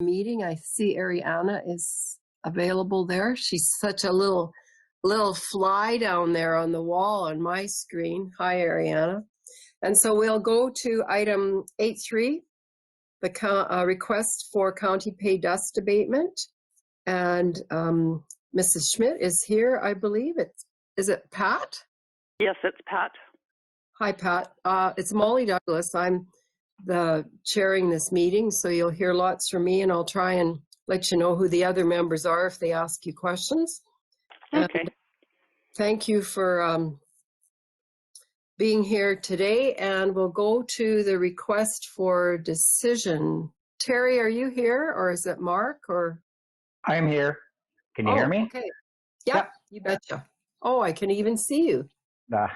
meeting. I see Ariana is available there. She's such a little fly down there on the wall on my screen. Hi, Ariana. And so we'll go to item 8.3, the request for county pay dust abatement. And Mrs. Schmidt is here, I believe. Is it Pat? Yes, it's Pat. Hi, Pat. It's Molly Douglas. I'm the chairing this meeting, so you'll hear lots from me, and I'll try and let you know who the other members are if they ask you questions. Okay. And thank you for being here today, and we'll go to the request for decision. Terry, are you here, or is it Mark? Or I'm here. Can you hear me? Okay. Yep, you betcha. Oh, I can even see you. I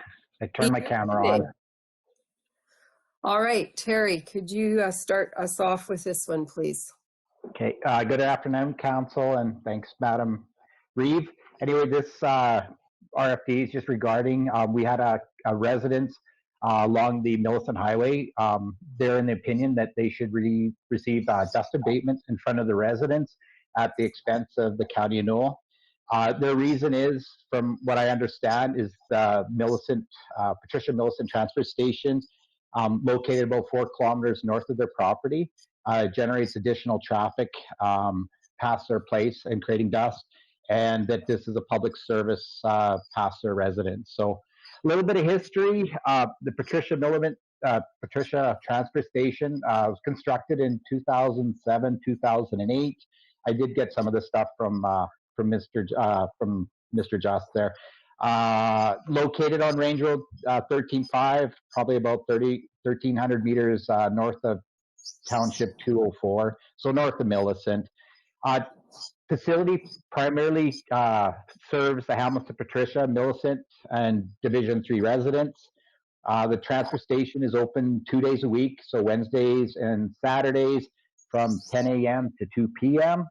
turned my camera on. All right, Terry, could you start us off with this one, please? Okay. Good afternoon, Council, and thanks, Madam Reeve. Anyway, this RFD is just regarding, we had a residence along the Millicent Highway. They're in the opinion that they should receive dust abatements in front of the residents at the expense of the County of Newell. Their reason is, from what I understand, is the Patricia Millicent transfer station, located about 4 kilometers north of their property, generates additional traffic past their place and creating dust, and that this is a public service past their residents. So a little bit of history. The Patricia transfer station was constructed in 2007, 2008. I did get some of this stuff from Mr. Just there. Located on Range Road 13.5, probably about 1,300 meters north of Township 204, so north of Millicent. Facility primarily serves the Hamilton of Patricia, Millicent, and Division 3 residents. The transfer station is open 2 days a week, so Wednesdays and Saturdays from 10 a.m. to 2 p.m.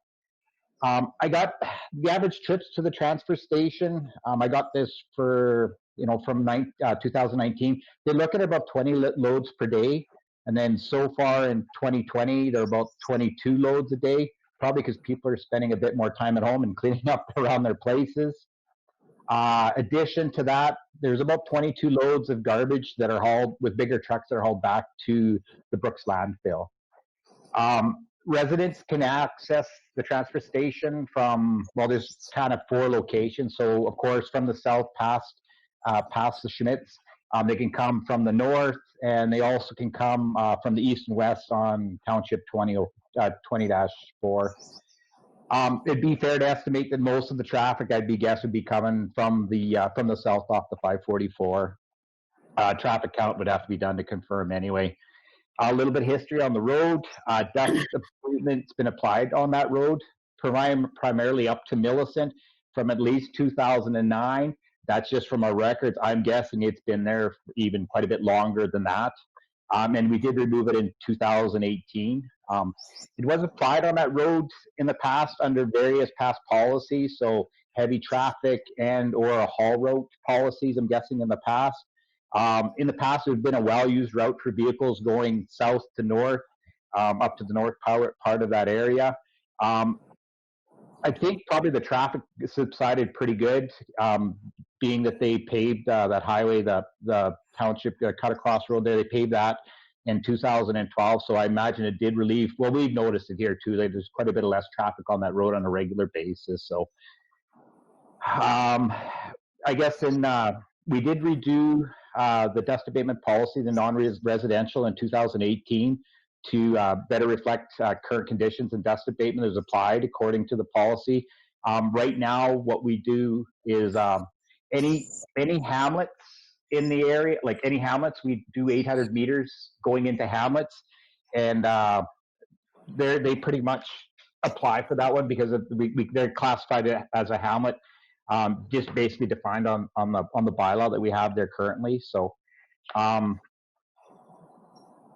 I got the average trips to the transfer station. I got this for, from 2019. They're looking at about 20 loads per day. And then so far in 2020, they're about 22 loads a day, probably because people are spending a bit more time at home and cleaning up around their places. Addition to that, there's about 22 loads of garbage that are hauled with bigger trucks that are hauled back to the Brooks landfill. Residents can access the transfer station from, well, there's kind of 4 locations. So, of course, from the south past the Schmidts, they can come from the north, and they also can come from the east and west on Township 20-4. It'd be fair to estimate that most of the traffic, I'd guess, would be coming from the south off the 544. Traffic count would have to be done to confirm anyway. A little bit of history on the road. Dust abatement's been applied on that road, primarily up to Millicent from at least 2009. That's just from our records. I'm guessing it's been there for even quite a bit longer than that. And we did remove it in 2018. It was applied on that road in the past under various past policies, so heavy traffic and or a haul route policies, I'm guessing, in the past. In the past, there's been a well-used route for vehicles going south to north, up to the north part of that area. I think probably the traffic subsided pretty good, being that they paved that highway, the township cut across road there. They paved that in 2012, so I imagine it did relieve. Well, we've noticed it here too. There's quite a bit of less traffic on that road on a regular basis. So, I guess we did redo the dust abatement policy, the non-residential, in 2018 to better reflect current conditions, and dust abatement is applied according to the policy. Right now, what we do is any hamlets in the area, like any hamlets, we do 800 meters going into hamlets, and they pretty much apply for that one because they're classified as a hamlet. Just basically defined on the bylaw that we have there currently. So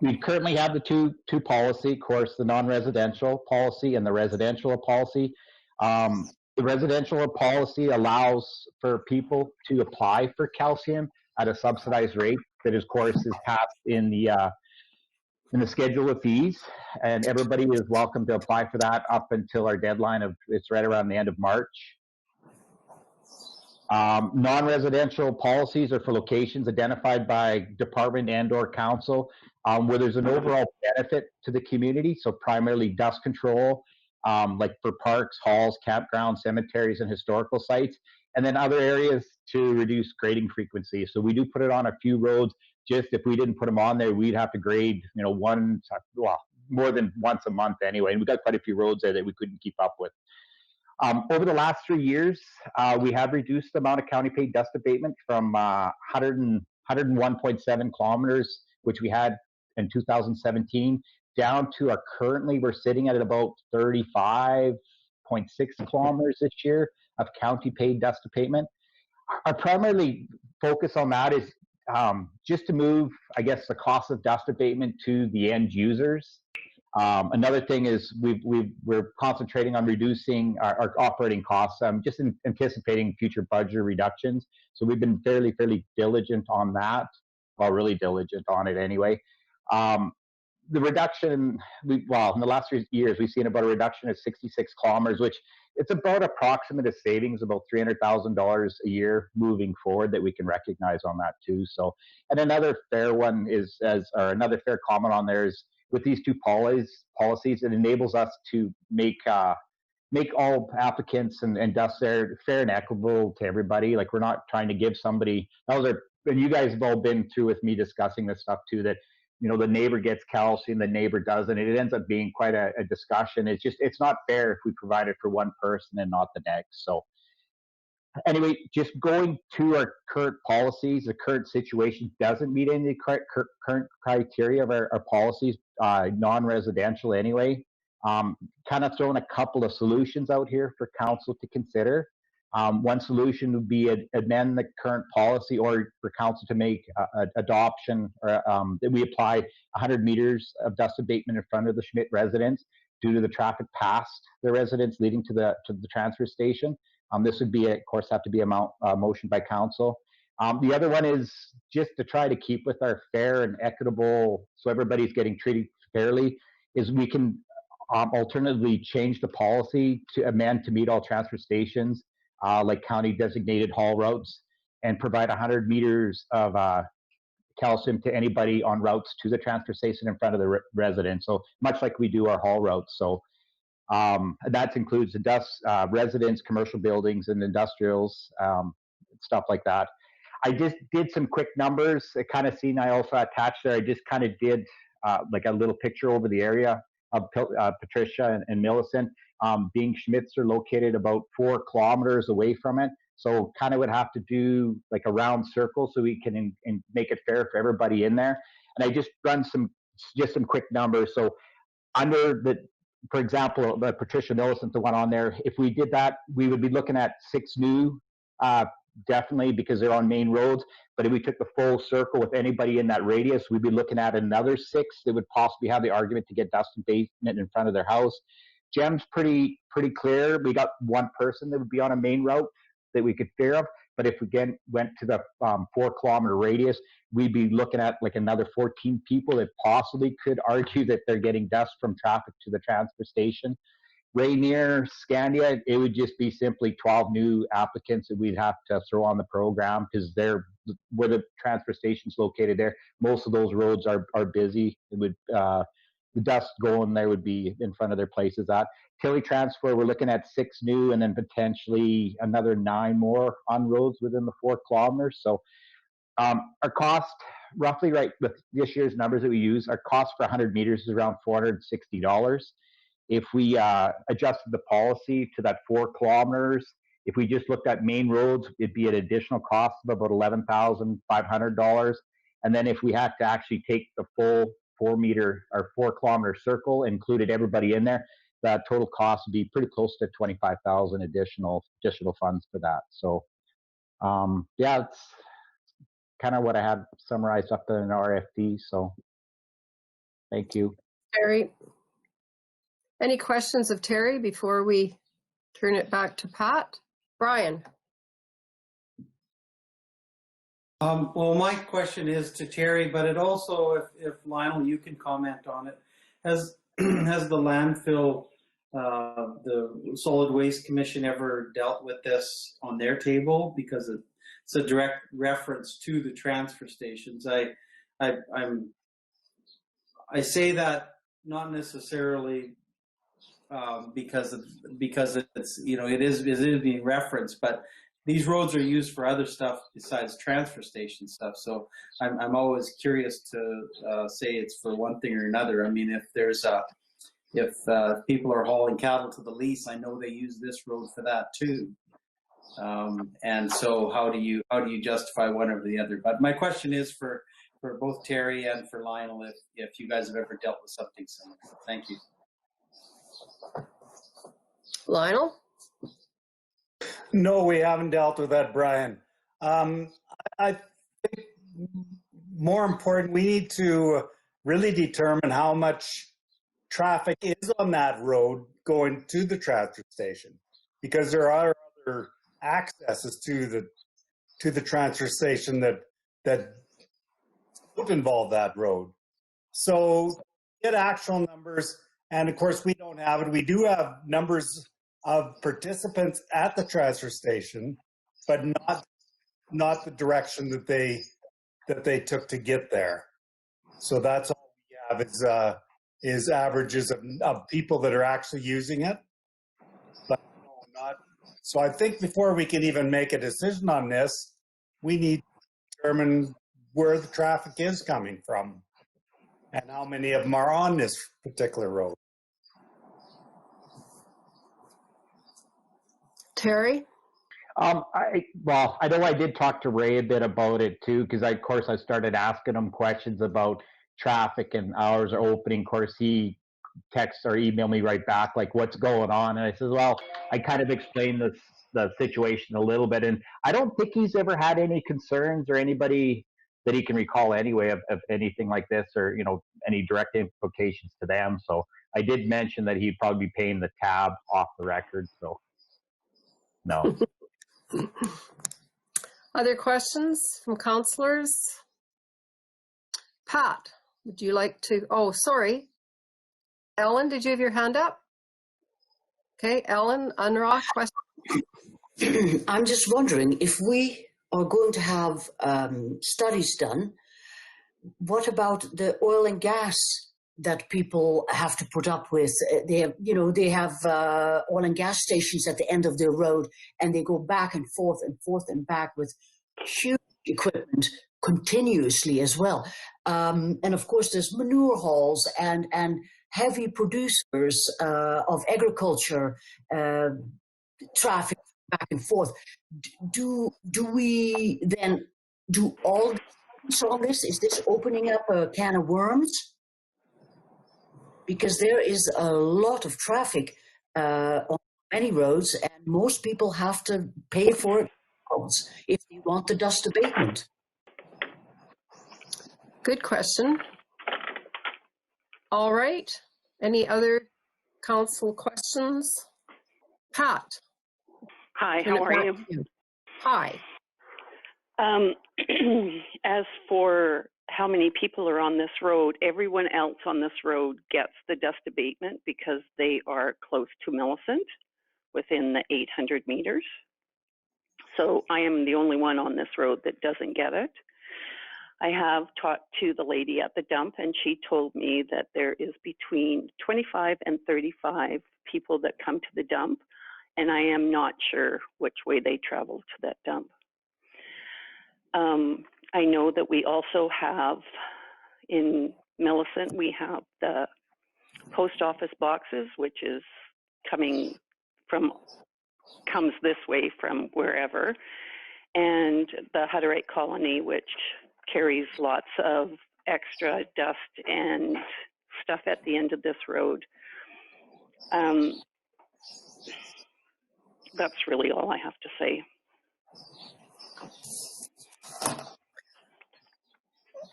we currently have the two policy, of course, the non-residential policy and the residential policy. The residential policy allows for people to apply for calcium at a subsidized rate that, of course, is passed in the and the schedule of fees, and everybody is welcome to apply for that up until our deadline of, it's right around the end of March. Non-residential policies are for locations identified by department and or council where there's an overall benefit to the community. So primarily dust control, like for parks, halls, campgrounds, cemeteries, and historical sites. And then other areas to reduce grading frequency. So we do put it on a few roads. Just if we didn't put them on there, we'd have to grade, more than once a month anyway. And we've got quite a few roads there that we couldn't keep up with. Over the last 3 years, we have reduced the amount of county paid dust abatement from 101.7 kilometers, which we had in 2017, down to currently we're sitting at about 35.6 kilometers this year of county paid dust abatement. Our primary focus on that is just to move, I guess, the cost of dust abatement to the end users. Another thing is we're concentrating on reducing our operating costs, just anticipating future budget reductions. So we've been fairly diligent on that, well, really diligent on it anyway. The reduction, in the last 3 years, we've seen about a reduction of 66 kilometers, which it's about approximate a savings, about $300,000 a year moving forward that we can recognize on that too. So, and another fair one is, another fair comment on there is, with these two policies, it enables us to make all applicants and dust fair and equitable to everybody. Like, we're not trying to give somebody, and you guys have all been through with me discussing this stuff too, that, you know, the neighbor gets calcium, the neighbor doesn't. It ends up being quite a discussion. It's not fair if we provide it for one person and not the next. So anyway, just going to our current policies, the current situation doesn't meet any of the current criteria of our policies, non-residential anyway. Kind of throwing a couple of solutions out here for council to consider. One solution would be amend the current policy, or for council to make adoption, or that we apply 100 meters of dust abatement in front of the Schmidt residence due to the traffic past the residence leading to the transfer station. This would be, of course, have to be a motion by council. The other one is just to try to keep with our fair and equitable, so everybody's getting treated fairly, is we can alternatively change the policy to amend to meet all transfer stations, like county designated haul routes, and provide 100 meters of calcium to anybody on routes to the transfer station in front of the residence. So much like we do our haul routes. So that includes the dust, residents, commercial buildings, and industrials, stuff like that. I just did some quick numbers. It kind of seen I also attached there. I just kind of did like a little picture over the area of Patricia and Millicent. Being Schmidts are located about 4 kilometers away from it. So kind of would have to do like a round circle so we can make it fair for everybody in there. And I just run some quick numbers. So under the, for example, the Patricia Millicent, the one on there, if we did that, we would be looking at 6 new, definitely, because they're on main roads. But if we took the full circle with anybody in that radius, we'd be looking at another 6 that would possibly have the argument to get dust abatement in front of their house. Jem's pretty clear. We got 1 person that would be on a main route that we could fear of. But if we again went to the 4-kilometer radius, we'd be looking at like another 14 people that possibly could argue that they're getting dust from traffic to the transfer station. Rainier, Scandia, it would just be simply 12 new applicants that we'd have to throw on the program, because they're where the transfer station's located there. Most of those roads are busy. It would the dust going there would be in front of their places at. Tilley transfer, we're looking at 6 new, and then potentially another 9 more on roads within the 4 kilometers. So our cost, roughly, right, with this year's numbers that we use, our cost for 100 meters is around $460. If we adjusted the policy to that 4 kilometers, if we just looked at main roads, it'd be an additional cost of about $11,500. And then if we had to actually take the full 4-kilometer circle, included everybody in there, that total cost would be pretty close to $25,000 additional funds for that. So yeah, it's kind of what I had summarized up in an RFP. So thank you. Terry, any questions of Terry before we turn it back to Pat? Brian. Well, my question is to Terry, but it also, if Lionel, you can comment on it. Has has the landfill, the Solid Waste Commission ever dealt with this on their table? Because it's a direct reference to the transfer stations. I say that not necessarily because it's, you know, it is being referenced, but these roads are used for other stuff besides transfer station stuff. So I'm always curious to say it's for one thing or another. I mean, if there's if people are hauling cattle to the lease, I know they use this road for that too. And so how do you justify one or the other? But my question is for both Terry and for Lionel, if you guys have ever dealt with something similar. Thank you. Lionel? No, we haven't dealt with that, Brian. I think more important, we need to really determine how much traffic is on that road going to the transfer station, because there are other accesses to the transfer station that don't involve that road. So get actual numbers, and of course we don't have it. We do have numbers of participants at the transfer station, but not the direction that they took to get there. So that's all we have is averages of people that are actually using it, but no, not. So I think before we can even make a decision on this, we need to determine where the traffic is coming from and how many of them are on this particular road. Terry? Well, I know I did talk to Ray a bit about it too, because of course I started asking him questions about traffic and hours are opening. Of course, he texts or emailed me right back like, "What's going on?" And I said, "Well, I kind of explained the situation a little bit, and I don't think he's ever had any concerns or anybody that he can recall anyway of anything like this, or any direct implications to them." So I did mention that he'd probably be paying the tab off the record. So no. Other questions from councillors? Pat, would you like to? Oh, sorry. Ellen, did you have your hand up? Okay, Ellen, Unrock, question? I'm just wondering, if we are going to have studies done, what about the oil and gas that people have to put up with? They have oil and gas stations at the end of their road, and they go back and forth and back with huge equipment continuously as well. And of course, there's manure hauls and heavy producers of agriculture traffic back and forth. Do we then do all on this? Is this opening up a can of worms? Because there is a lot of traffic on many roads, and most people have to pay for it if they want the dust abatement. Good question. All right. Any other council questions? Pat. Hi, how are you? Hi. As for how many people are on this road, everyone else on this road gets the dust abatement because they are close to Millicent, within the 800 meters. So I am the only one on this road that doesn't get it. I have talked to the lady at the dump, and she told me that there is between 25 and 35 people that come to the dump, and I am not sure which way they travel to that dump. I know that we also have, in Millicent, we have the post office boxes, which is comes this way from wherever, and the Hutterite colony, which carries lots of extra dust and stuff at the end of this road. That's really all I have to say.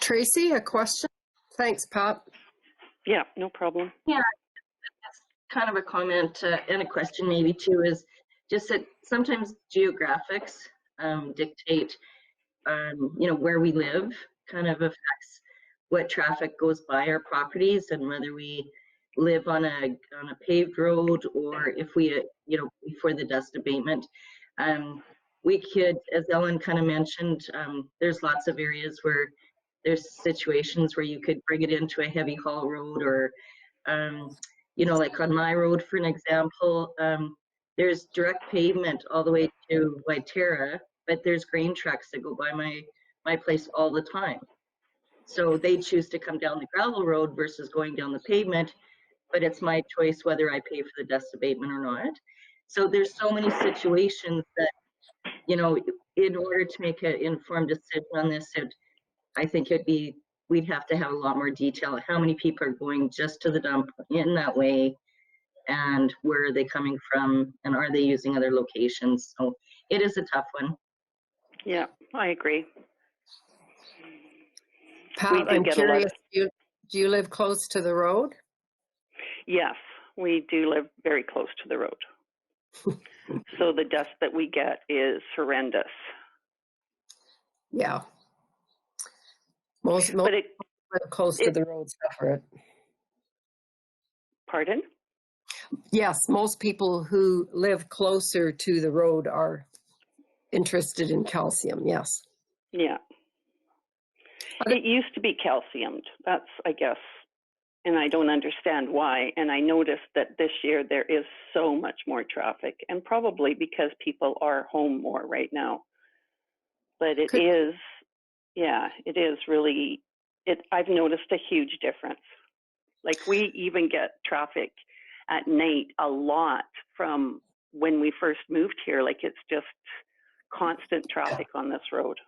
Tracy, a question? Thanks, Pat. Yeah, no problem. Yeah, that's kind of a comment and a question maybe too, is just that sometimes geographics dictate you know, where we live kind of affects what traffic goes by our properties and whether we live on a paved road or if we, you know, before the dust abatement. We could, as Ellen kind of mentioned, there's lots of areas where there's situations where you could bring it into a heavy haul road or, you know, like on my road, for an example, there's direct pavement all the way to Waitara, but there's grain trucks that go by my place all the time. So they choose to come down the gravel road versus going down the pavement, but it's my choice whether I pay for the dust abatement or not. So there's so many situations that, you know, in order to make an informed decision on this, I think we'd have to have a lot more detail. How many people are going just to the dump in that way, and where are they coming from, and are they using other locations? So it is a tough one. Yeah, I agree. Pat, I'm curious, do you live close to the road? Yes, we do live very close to the road. So the dust that we get is horrendous. Yeah. Most people close to the road suffer it. Pardon? Yes, most people who live closer to the road are interested in calcium, yes. Yeah. It used to be calciumed. That's, I guess, and I don't understand why. And I noticed that this year there is so much more traffic, and probably because people are home more right now. But it is, yeah, it is really, I've noticed a huge difference. Like we even get traffic at night a lot from when we first moved here. Like it's just constant traffic on this road.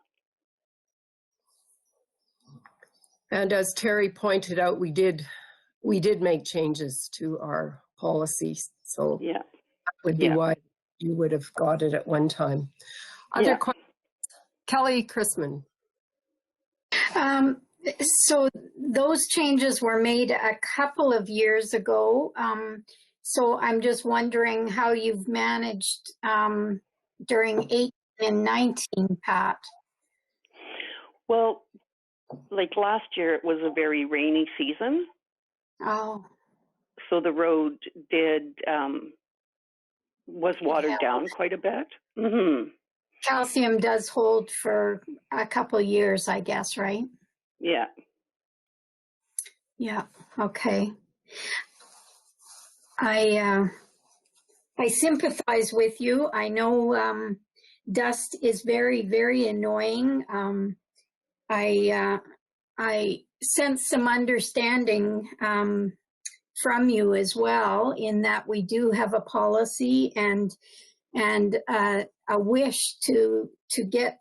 And as Terry pointed out, we did make changes to our policies. So yeah, that would be why you would have got it at one time. Other questions? Kelly Chrisman. So those changes were made a couple of years ago. So I'm just wondering how you've managed during 18 and 19, Pat. Well, like last year, it was a very rainy season. Oh. So the road was watered down quite a bit. Mm-hmm. Calcium does hold for a couple of years, I guess, right? Yeah. Yeah. Okay. I sympathize with you. I know dust is very, very annoying. I sense some understanding from you as well, in that we do have a policy and a wish to get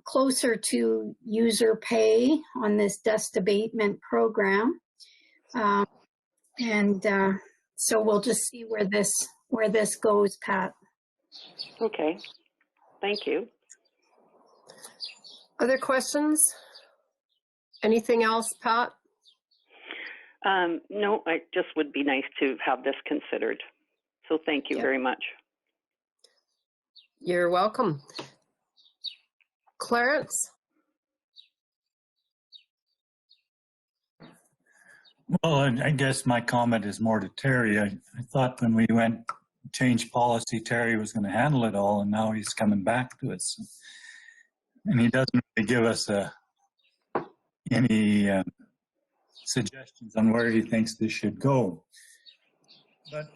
closer to user pay on this dust abatement program, so we'll just see where this goes, Pat. Okay, thank you. Other questions? Anything else, Pat? No, it just would be nice to have this considered. So thank you very much. You're welcome. Clarence? Well, I guess my comment is more to Terry. I thought when we changed policy, Terry was going to handle it all, and now he's coming back to us. And he doesn't really give us any suggestions on where he thinks this should go. But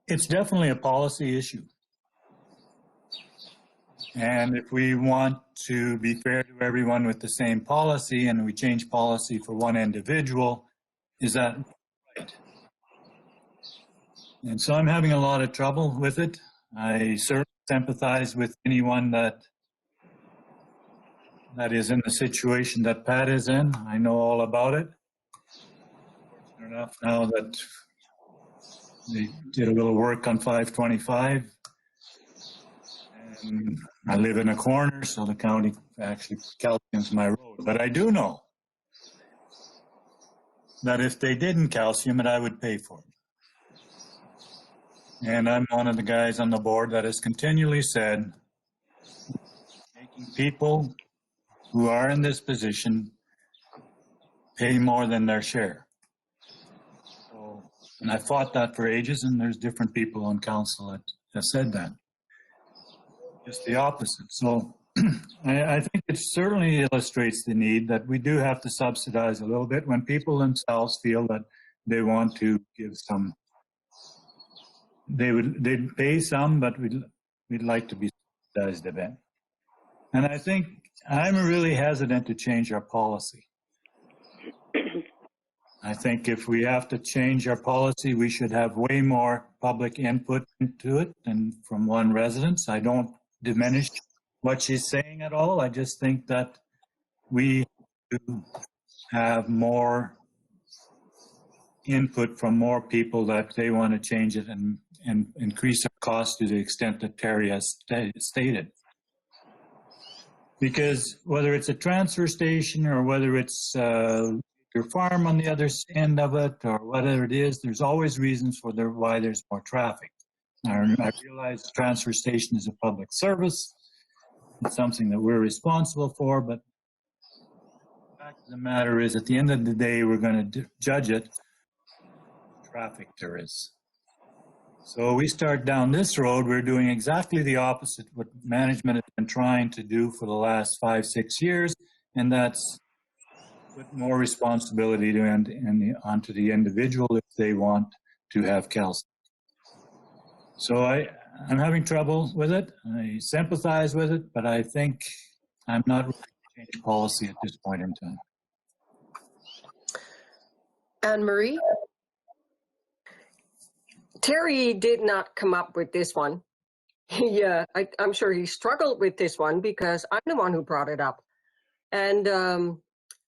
it's definitely a policy issue. And if we want to be fair to everyone with the same policy and we change policy for one individual, is that right? And so I'm having a lot of trouble with it. I certainly sympathize with anyone that is in the situation that Pat is in. I know all about it. Fortunate enough now that they did a little work on 525. And I live in a corner, so the county actually calciums my road. But I do know that if they didn't calcium it, I would pay for it. And I'm one of the guys on the board that has continually said, making people who are in this position pay more than their share. So, and I fought that for ages, and there's different people on council that have said that. Just the opposite. So I think it certainly illustrates the need that we do have to subsidize a little bit when people themselves feel that they want to give some. They'd pay some, but we'd like to be subsidized a bit. And I think I'm really hesitant to change our policy. I think if we have to change our policy, we should have way more public input into it than from one resident. I don't diminish what she's saying at all. I just think that we do have more input from more people that they want to change it and increase our cost to the extent that Terry has stated. Because whether it's a transfer station or whether it's your farm on the other end of it or whatever it is, there's always reasons for why there's more traffic. I realize the transfer station is a public service. It's something that we're responsible for, but the fact of the matter is, at the end of the day, we're going to judge it traffic there is. So we start down this road, we're doing exactly the opposite what management has been trying to do for the last 5-6 years, and that's put more responsibility onto the individual if they want to have calcium. So I'm having trouble with it. I sympathize with it, but I think I'm not ready to change policy at this point in time. Anne-Marie? Terry did not come up with this one. I'm sure he struggled with this one because I'm the one who brought it up. And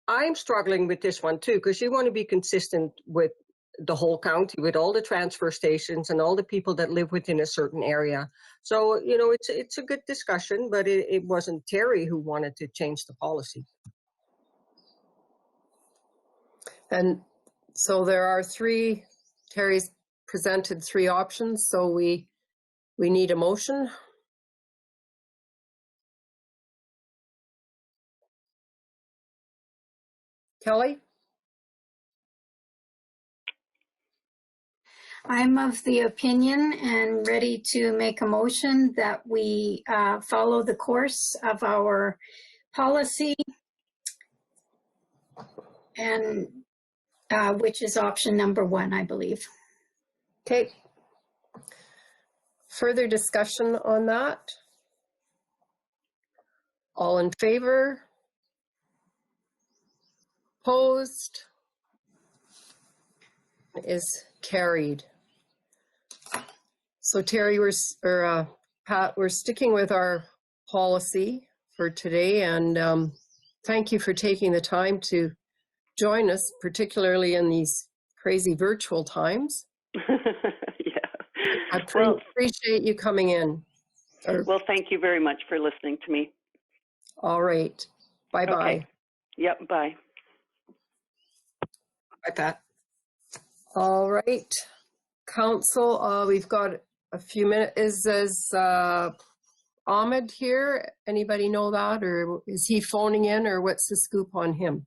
I'm struggling with this one too, because you want to be consistent with the whole county, with all the transfer stations and all the people that live within a certain area. So, you know, it's a good discussion, but it wasn't Terry who wanted to change the policy. And so there are three, Terry's presented three options, so we need a motion. Kelly? I'm of the opinion and ready to make a motion that we follow the course of our policy, and which is option number 1, I believe. Okay. Further discussion on that? All in favor? Opposed? Is carried. So Terry, Pat, we're sticking with our policy for today, and thank you for taking the time to join us, particularly in these crazy virtual times. Yeah. I appreciate you coming in. Well, thank you very much for listening to me. All right. Bye-bye. Okay. Yep, bye. Bye, Pat. All right. Council, we've got a few minutes. Is Ahmed here? Anybody know that? Or is he phoning in, or what's the scoop on him?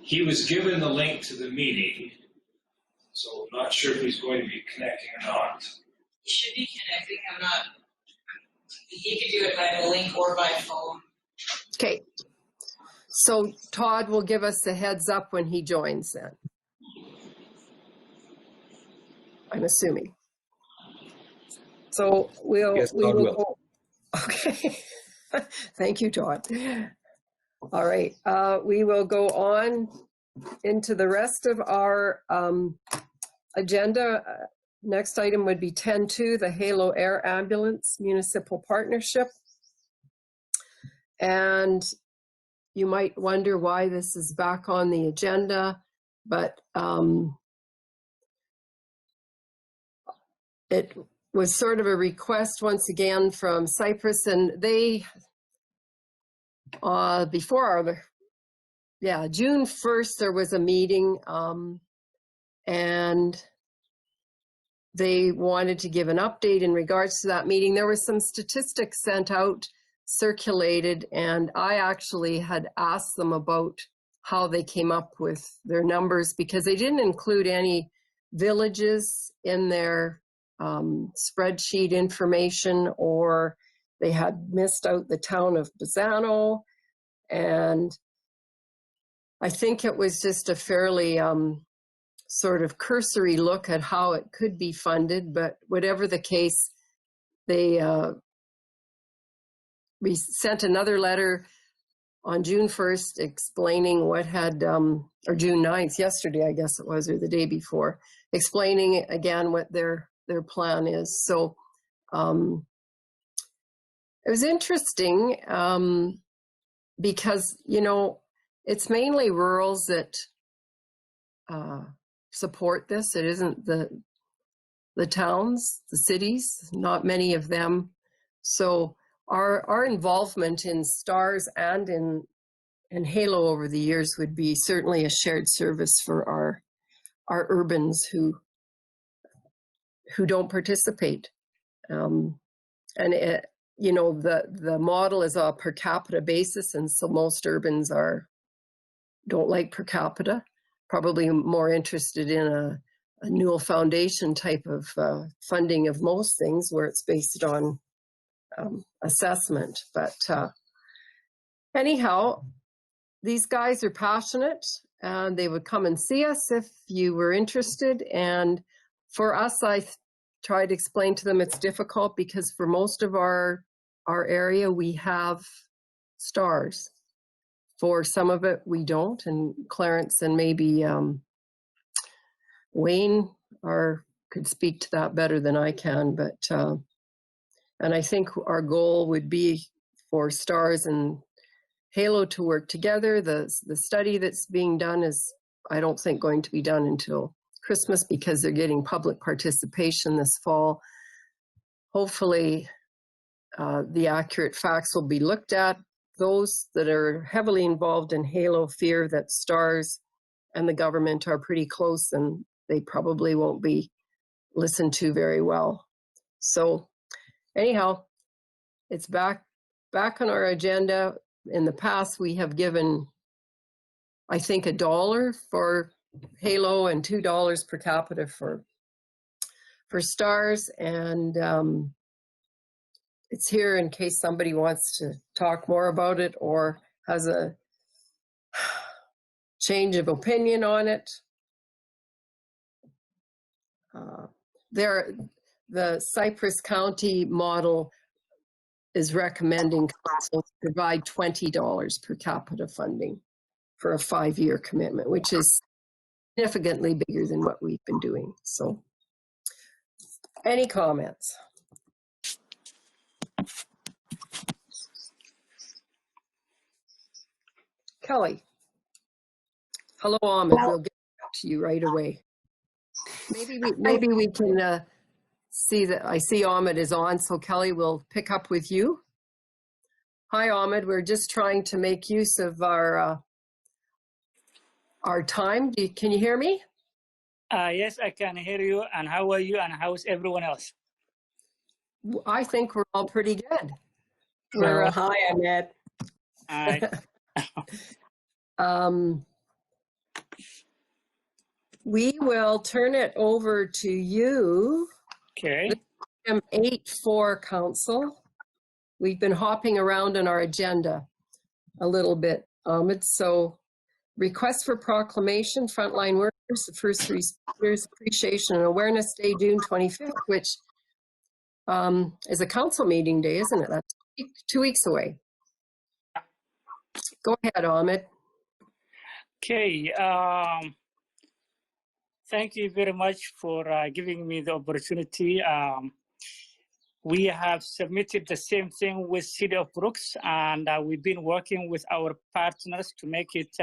He was given the link to the meeting, so I'm not sure if he's going to be connecting or not. He should be connecting. I'm not. He could do it by the link or by phone. Okay. So Todd will give us a heads up when he joins then. I'm assuming. So we will go. Okay. Thank you, Todd. All right. We will go on into the rest of our agenda. Next item would be 10.2, the Halo Air Ambulance Municipal Partnership. And you might wonder why this is back on the agenda, but it was sort of a request once again from Cyprus, and they, before yeah, June 1st, there was a meeting, and they wanted to give an update in regards to that meeting. There were some statistics sent out, circulated, and I actually had asked them about how they came up with their numbers, because they didn't include any villages in their spreadsheet information, or they had missed out the town of Bazzano. And I think it was just a fairly sort of cursory look at how it could be funded, but whatever the case, they we sent another letter on June 1st explaining what had, or June 9th, yesterday I guess it was, or the day before, explaining again what their plan is. So it was interesting because, you know, it's mainly rurals that support this. It isn't the towns, the cities, not many of them. So our involvement in STARS and in HALO over the years would be certainly a shared service for our urbans who don't participate. And it, you know, the model is a per capita basis, and so most urbans don't like per capita, probably more interested in a Newell Foundation type of funding of most things where it's based on assessment. But anyhow, these guys are passionate, and they would come and see us if you were interested. And for us, I tried to explain to them it's difficult because for most of our area, we have STARS. For some of it, we don't, and Clarence and maybe Wayne could speak to that better than I can. But and I think our goal would be for STARS and HALO to work together. The study that's being done is, I don't think, going to be done until Christmas because they're getting public participation this fall. Hopefully, the accurate facts will be looked at. Those that are heavily involved in HALO fear that STARS and the government are pretty close, and they probably won't be listened to very well. So anyhow, it's back on our agenda. In the past, we have given, I think, $1 for HALO and $2 per capita for STARS, and it's here in case somebody wants to talk more about it or has a change of opinion on it. The Cypress County model is recommending council provide $20 per capita funding for a 5-year commitment, which is significantly bigger than what we've been doing. So, any comments? Kelly. Hello, Ahmed. We'll get back to you right away. Maybe we can see that. I see Ahmed is on, so Kelly will pick up with you. Hi, Ahmed. We're just trying to make use of our time. Can you hear me? Yes, I can hear you. And how are you? And how's everyone else? I think we're all pretty good. Hi, Ahmed. Hi. We will turn it over to you. Okay. Item 8.4, Council. We've been hopping around on our agenda a little bit, Ahmed. So, request for proclamation, Frontline Workers, the First Responders Appreciation and Awareness Day, June 25th, which is a council meeting day, isn't it? That's 2 weeks away. Go ahead, Ahmed. Okay. Thank you very much for giving me the opportunity. We have submitted the same thing with City of Brooks, and we've been working with our partners to make it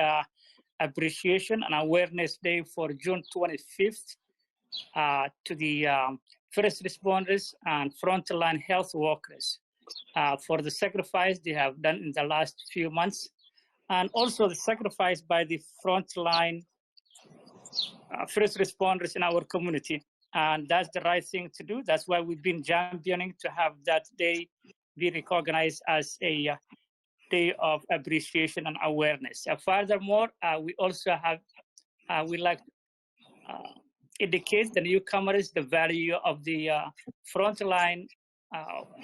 Appreciation and Awareness Day for June 25th to the first responders and frontline health workers for the sacrifice they have done in the last few months and also the sacrifice by the frontline first responders in our community. And that's the right thing to do. That's why we've been championing to have that day be recognized as a day of appreciation and awareness. Furthermore, we also have, we like educate the newcomers the value of the frontline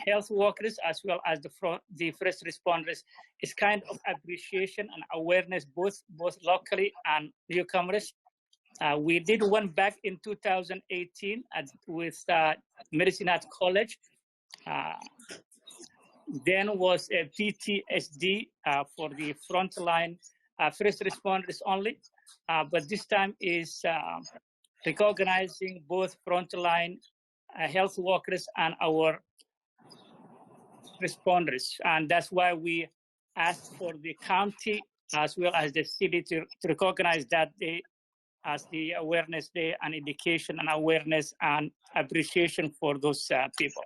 health workers as well as the first responders. It's kind of appreciation and awareness both locally and newcomers. We did one back in 2018 with Medicine at College. Then was a PTSD for the frontline first responders only. But this time is recognizing both frontline health workers and our responders. And that's why we asked for the county as well as the city to recognize that day as the awareness day and education and awareness and appreciation for those people.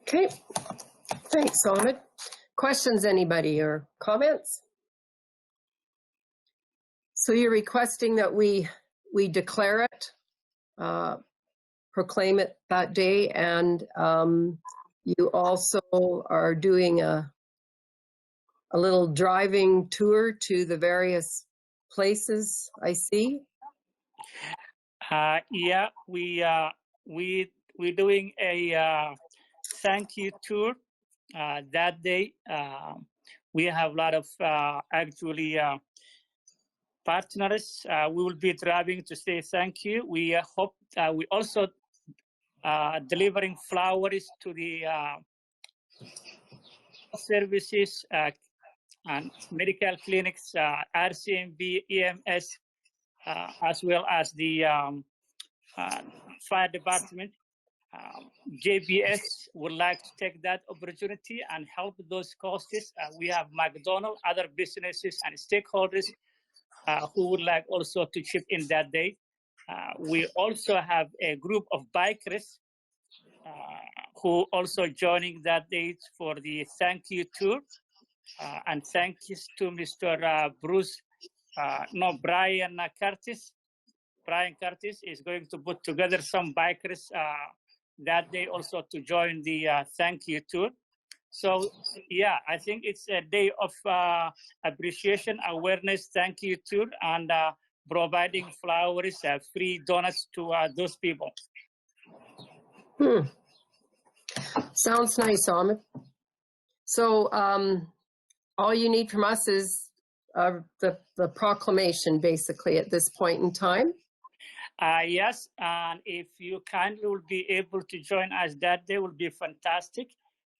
Okay, thanks, Ahmed. Questions, anybody, or comments? So you're requesting that we declare it, proclaim it that day, and you also are doing a little driving tour to the various places I see. Yeah, we're doing a thank you tour that day. We have a lot of actually partners. We will be driving to say thank you. We hope we also delivering flowers to the services and medical clinics, RCMB, EMS, as well as the fire department. JBS would like to take that opportunity and help those causes. We have McDonald's, other businesses and stakeholders who would like also to chip in that day. We also have a group of bikers who also joining that day for the thank you tour. And thanks to Mr. Brian Curtis. Brian Curtis is going to put together some bikers that day also to join the thank you tour. So yeah, I think it's a day of appreciation, awareness, thank you tour, and providing flowers, free donuts to those people. Sounds nice, Ahmed. So all you need from us is the proclamation, basically, at this point in time. Yes, and if you kindly will be able to join us that day, will be fantastic.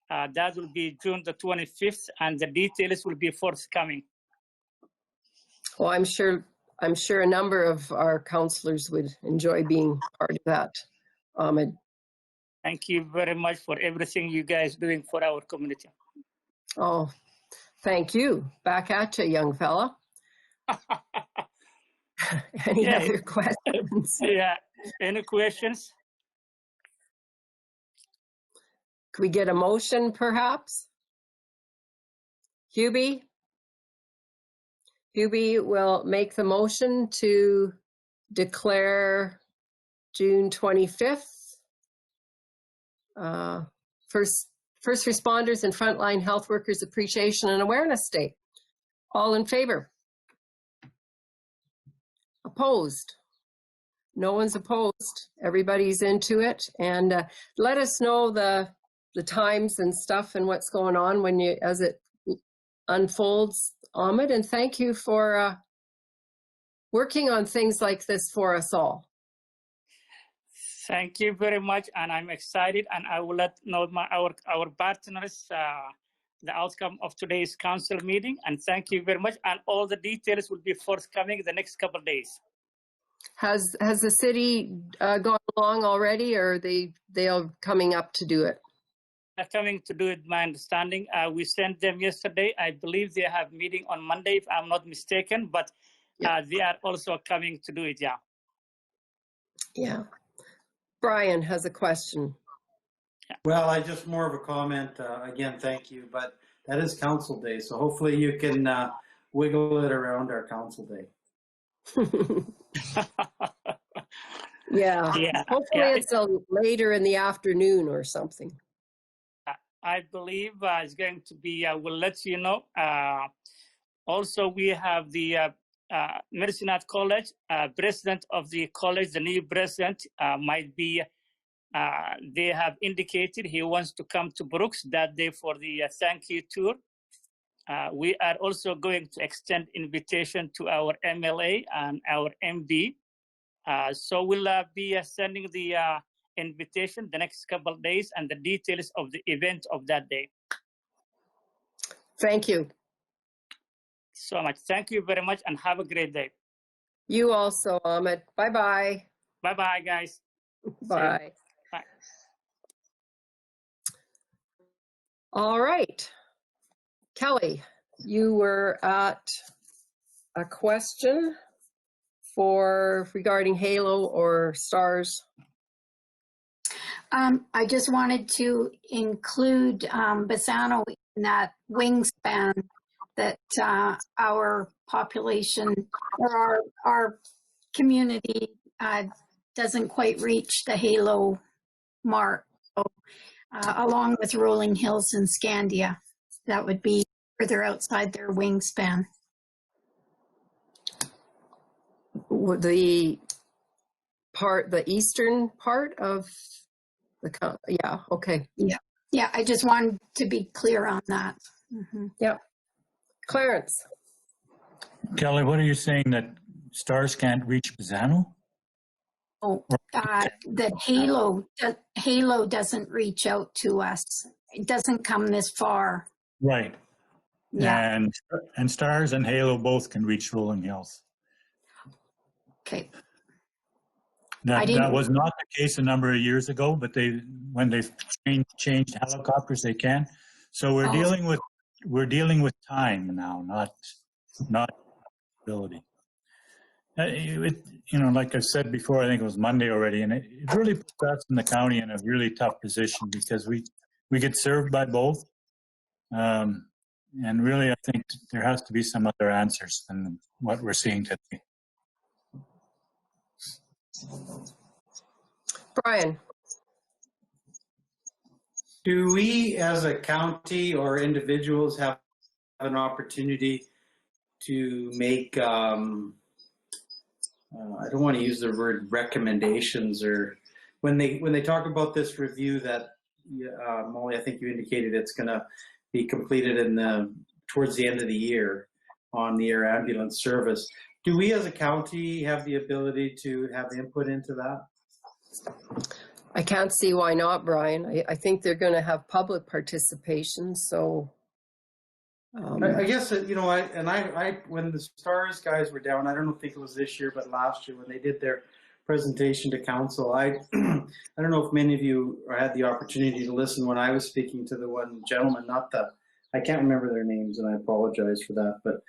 That will be June the 25th, and the details will be forthcoming. Well, I'm sure a number of our councillors would enjoy being part of that, Ahmed. Thank you very much for everything you guys doing for our community. Oh, thank you. Back at you, young fella. Any other questions? Yeah. Any questions? Could we get a motion, perhaps? Hubie? Hubie will make the motion to declare June 25th First Responders and Frontline Health Workers Appreciation and Awareness Day. All in favor? Opposed? No one's opposed. Everybody's into it. And let us know the times and stuff and what's going on as it unfolds, Ahmed. And thank you for working on things like this for us all. Thank you very much, and I'm excited, and I will let know our partners the outcome of today's council meeting. And thank you very much, and all the details will be forthcoming the next couple of days. Has the city gone along already, or they are coming up to do it? They're coming to do it, my understanding. We sent them yesterday. I believe they have meeting on Monday, if I'm not mistaken, but they are also coming to do it, yeah. Yeah. Brian has a question. Well, I just more of a comment. Again, thank you. But that is Council Day. So hopefully you can wiggle it around our Council Day. Yeah. Hopefully it's later in the afternoon or something. I believe it's going to be, we'll let you know. Also, we have the Medicine at College, president of the college, the new president might be, they have indicated he wants to come to Brooks that day for the thank you tour. We are also going to extend invitation to our MLA and our MD. So we'll be sending the invitation the next couple of days and the details of the event of that day. Thank you so much. Thank you very much and have a great day. You also, Ahmed. Bye-bye. Bye-bye, guys. Bye. Bye. All right. Kelly, you were at a question regarding Halo or Stars. I just wanted to include Bassano in that wingspan that our population or our community doesn't quite reach the Halo mark. So, along with Rolling Hills and Scandia, that would be further outside their wingspan. The eastern part of the, yeah, okay. Yeah, I just wanted to be clear on that. Mm-hmm. Yeah. Clarence. Kelly, what are you saying, that Stars can't reach Bassano? Oh, that Halo doesn't reach out to us. It doesn't come this far. Right. Yeah. And Stars and Halo both can reach Rolling Hills. Okay. That was not the case a number of years ago, but when they've changed helicopters, they can. So we're dealing with time now, not ability. Like I said before, I think it was Monday already, and it really puts us in the county in a really tough position because we get served by both. And really, I think there has to be some other answers than what we're seeing today. Brian. Do we as a county or individuals have an opportunity to make, I don't want to use the word recommendations, or when they talk about this review that, Molly, I think you indicated it's going to be completed towards the end of the year on the air ambulance service. Do we as a county have the ability to have input into that? I can't see why not, Brian. I think they're going to have public participation, so. I guess, when the Stars guys were down, I don't think it was this year, but last year when they did their presentation to council, I don't know if many of you had the opportunity to listen when I was speaking to the one gentleman, I can't remember their names and I apologize for that, but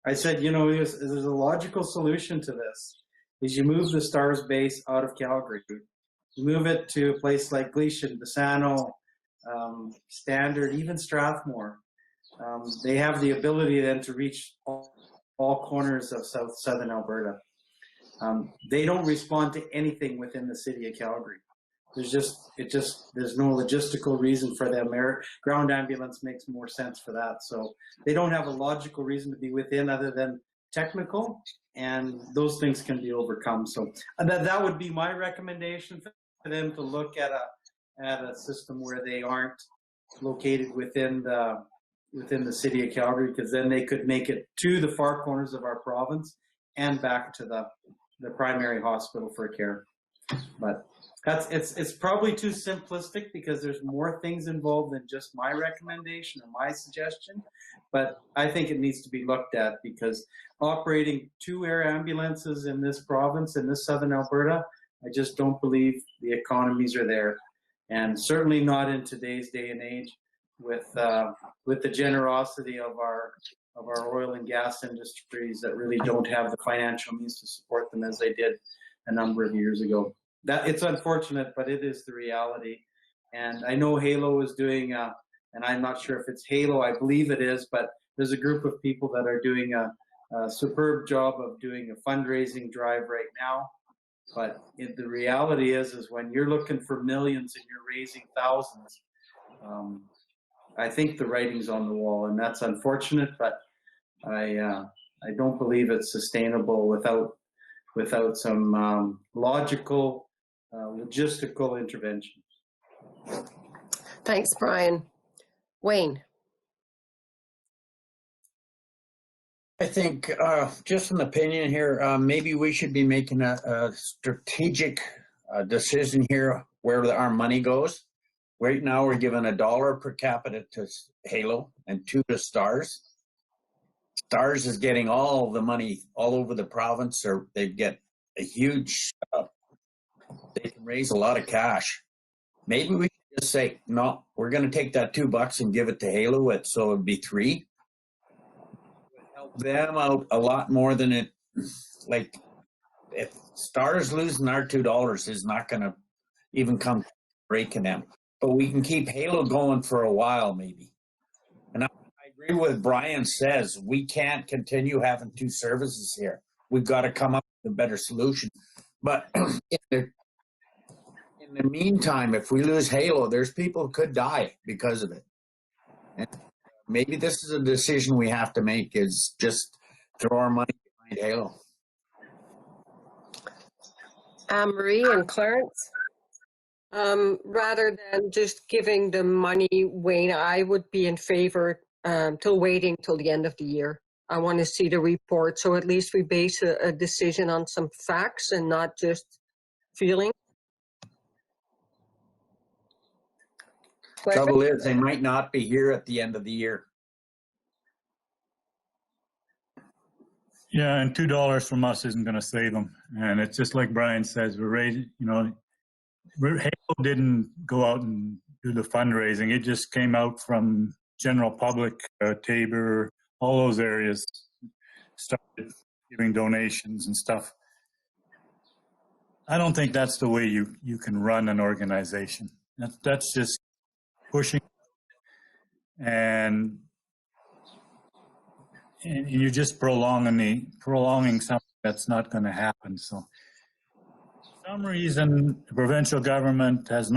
I said, there's a logical solution to this, is you move the Stars base out of Calgary. You move it to a place like Gleason, Bassano, Standard, even Strathmore. They have the ability then to reach all corners of southern Alberta. They don't respond to anything within the city of Calgary. There's no logistical reason for them. Ground ambulance makes more sense for that. So they don't have a logical reason to be within other than technical, and those things can be overcome. So that would be my recommendation for them, to look at a system where they aren't located within the city of Calgary, because then they could make it to the far corners of our province and back to the primary hospital for care. But it's probably too simplistic, because there's more things involved than just my recommendation or my suggestion. But I think it needs to be looked at, because operating 2 air ambulances in this province, in this southern Alberta, I just don't believe the economies are there, and certainly not in today's day and age with the generosity of our oil and gas industries that really don't have the financial means to support them as they did a number of years ago. That it's unfortunate, but it is the reality. And I know Halo is doing and I'm not sure if it's Halo, I believe it is, but there's a group of people that are doing a superb job of doing a fundraising drive right now. But the reality is when you're looking for millions and you're raising thousands, I think the writing's on the wall, and that's unfortunate. But I don't believe it's sustainable without some logical, logistical intervention. Thanks, Brian. Wayne. I think, just an opinion here, maybe we should be making a strategic decision here where our money goes. Right now, we're giving $1 per capita to Halo and $2 to Stars. Stars is getting all the money all over the province, or they get a huge, they can raise a lot of cash. Maybe we should just say, no, we're going to take that $2 and give it to Halo, so it'd be $3. Them out a lot more than it, like, if Stars losing our $2 is not going to even come breaking them, but we can keep Halo going for a while maybe. And I agree with Brian says, we can't continue having 2 services here. We've got to come up with a better solution. But in the meantime, if we lose Halo, there's people who could die because of it. And maybe this is a decision we have to make, is just throw our money behind Halo. Marie and Clarence, rather than just giving the money, Wayne, I would be in favor till waiting till the end of the year. I want to see the report, so at least we base a decision on some facts and not just feeling. Trouble is, they might not be here at the end of the year. Yeah, and $2 from us isn't going to save them. And it's just like Brian says, we're raising, Halo didn't go out and do the fundraising. It just came out from general public, Tabor, all those areas, started giving donations and stuff. I don't think that's the way you can run an organization. That's just pushing, and you're just prolonging something that's not going to happen. So, for some reason, the provincial government has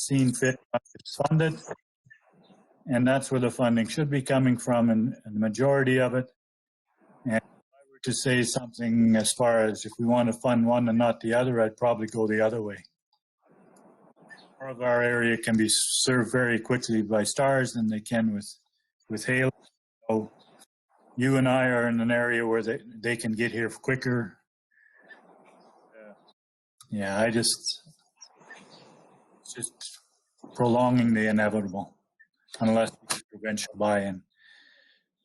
seen fit it's funded, and that's where the funding should be coming from, and the majority of it. And if I were to say something as far as if we want to fund one and not the other, I'd probably go the other way. More of our area can be served very quickly by Stars than they can with Halo. So you and I are in an area where they can get here quicker. Yeah, it's just prolonging the inevitable, unless it's provincial buy-in.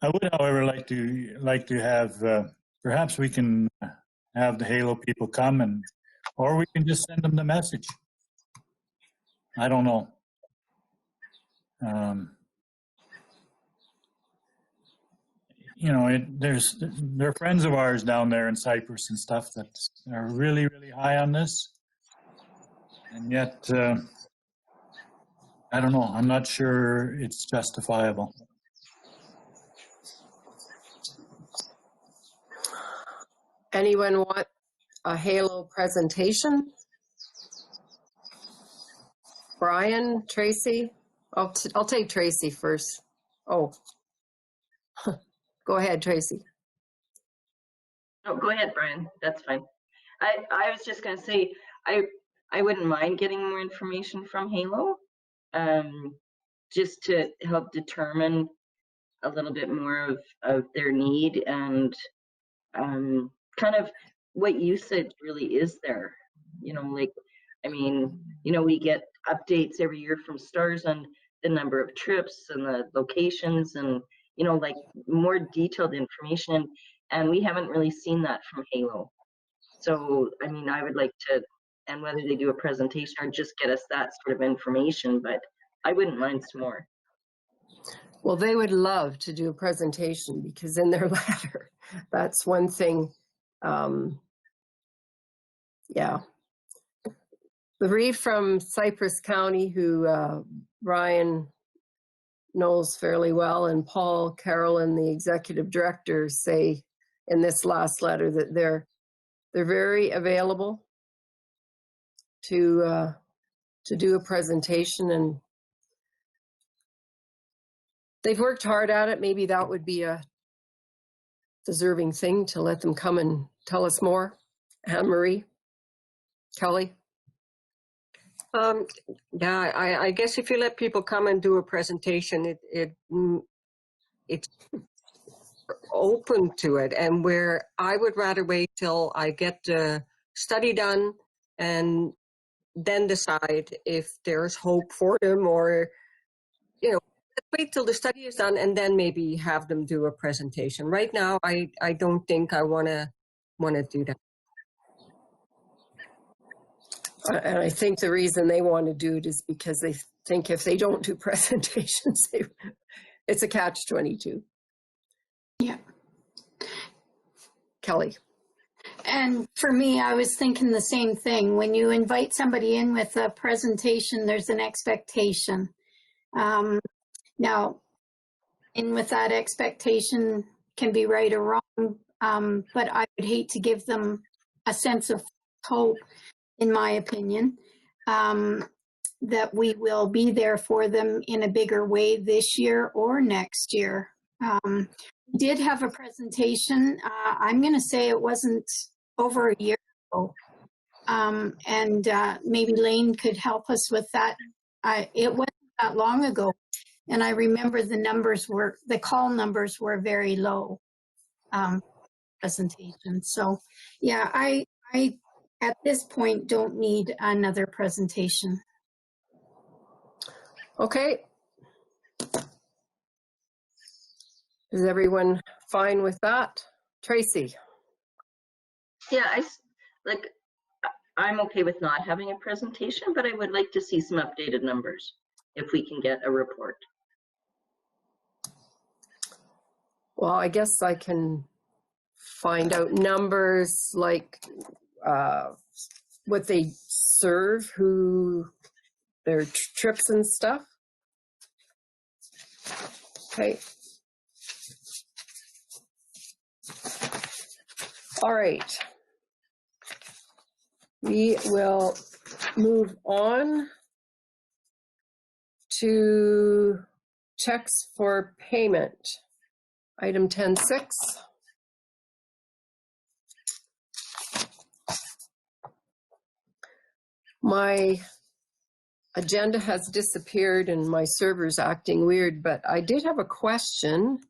I would, however, like to have perhaps we can have the Halo people come, or we can just send them the message. I don't know. There are friends of ours down there in Cyprus and stuff that are really, really high on this. And yet, I don't know, I'm not sure it's justifiable. Anyone want a Halo presentation? Brian, Tracy? I'll take Tracy first. Oh, go ahead, Tracy. Oh, go ahead, Brian. That's fine. I was just going to say, I wouldn't mind getting more information from Halo, just to help determine a little bit more of their need and kind of what usage really is there. We get updates every year from Stars on the number of trips and the locations and, more detailed information. And we haven't really seen that from Halo. So, I would like to, and whether they do a presentation or just get us that sort of information, but I wouldn't mind some more. Well, they would love to do a presentation because in their letter, that's one thing. Yeah. The read from Cypress County, who Brian knows fairly well, and Paul, Carolyn, the executive director, say in this last letter that they're very available to do a presentation, and they've worked hard at it. Maybe that would be a deserving thing to let them come and tell us more. Anne-Marie, Kelly. Yeah, I guess if you let people come and do a presentation, it's open to it, and where I would rather wait till I get the study done and then decide if there's hope for them, or, you know, wait till the study is done and then maybe have them do a presentation. Right now, I don't think I want to do that. And I think the reason they want to do it is because they think if they don't do presentations, it's a catch-22. Yeah. Kelly. And for me, I was thinking the same thing. When you invite somebody in with a presentation, there's an expectation. Now, in with that expectation can be right or wrong, but I would hate to give them a sense of hope, in my opinion, that we will be there for them in a bigger way this year or next year. We did have a presentation. I'm going to say it wasn't over a year ago. And maybe Lane could help us with that. It wasn't that long ago. And I remember the call numbers were very low presentation. So yeah, I at this point don't need another presentation. Okay. Is everyone fine with that? Tracy? Yeah, I'm okay with not having a presentation, but I would like to see some updated numbers if we can get a report. Well, I guess I can find out numbers like what they serve, who their trips and stuff. Okay. All right. We will move on to checks for payment. Item 10.6. My agenda has disappeared and my server's acting weird, but I did have a question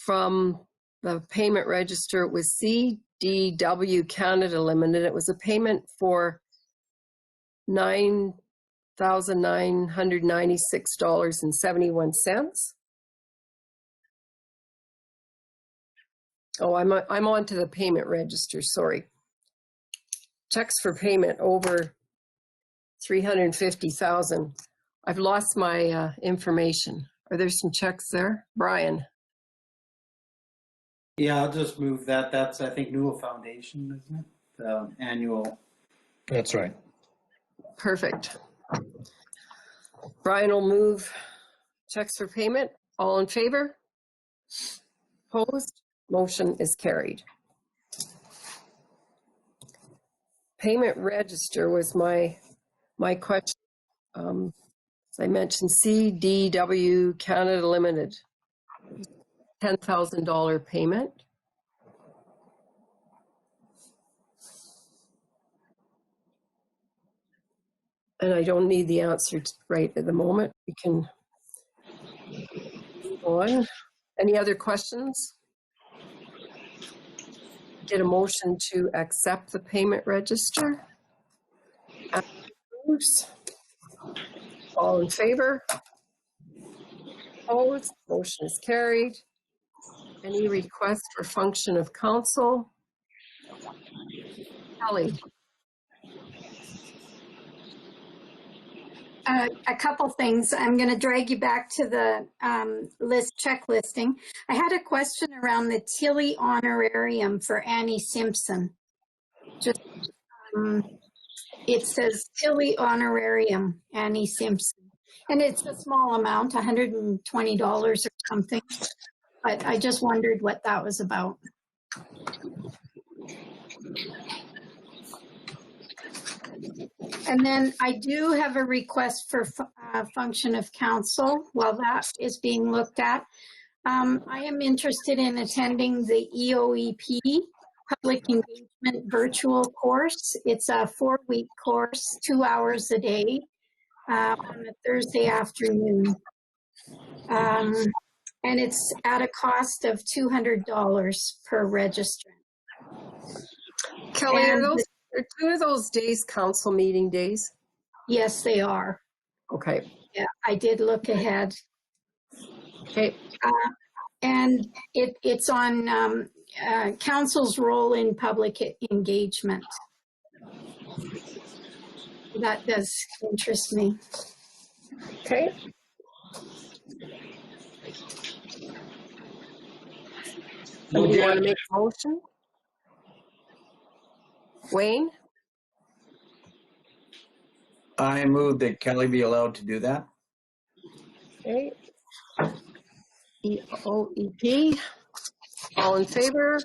from the payment register. It was CDW Canada Limited. It was a payment for $9,996.71. Oh, I'm on to the payment register, sorry. Checks for payment over 350,000. I've lost my information. Are there some checks there? Brian? Yeah, I'll just move that. That's, I think, Newell Foundation, isn't it? The annual. That's right. Perfect. Brian will move checks for payment. All in favor? Opposed? Motion is carried. Payment register was my question. As I mentioned, CDW Canada Limited, $10,000 payment. And I don't need the answer right at the moment. We can go on. Any other questions? Get a motion to accept the payment register. All in favor? Opposed? Motion is carried. Any requests for function of council? Kelly? A couple things. I'm going to drag you back to the check listing. I had a question around the Tilley honorarium for Annie Simpson. Just it says Tilley honorarium, Annie Simpson. And it's a small amount, $120 or something. But I just wondered what that was about. And then I do have a request for function of council while that is being looked at. I am interested in attending the EOEP Public Engagement Virtual Course. It's a 4-week course, 2 hours a day on a Thursday afternoon. And it's at a cost of $200 per registrant. Kelly, are 2 of those days council meeting days? Yes, they are. Okay. Yeah, I did look ahead. Okay. And it's on council's role in public engagement. That does interest me. Okay. Somebody want to make a motion? Wayne? I move that Kelly be allowed to do that. Okay. EOEP. All in favor?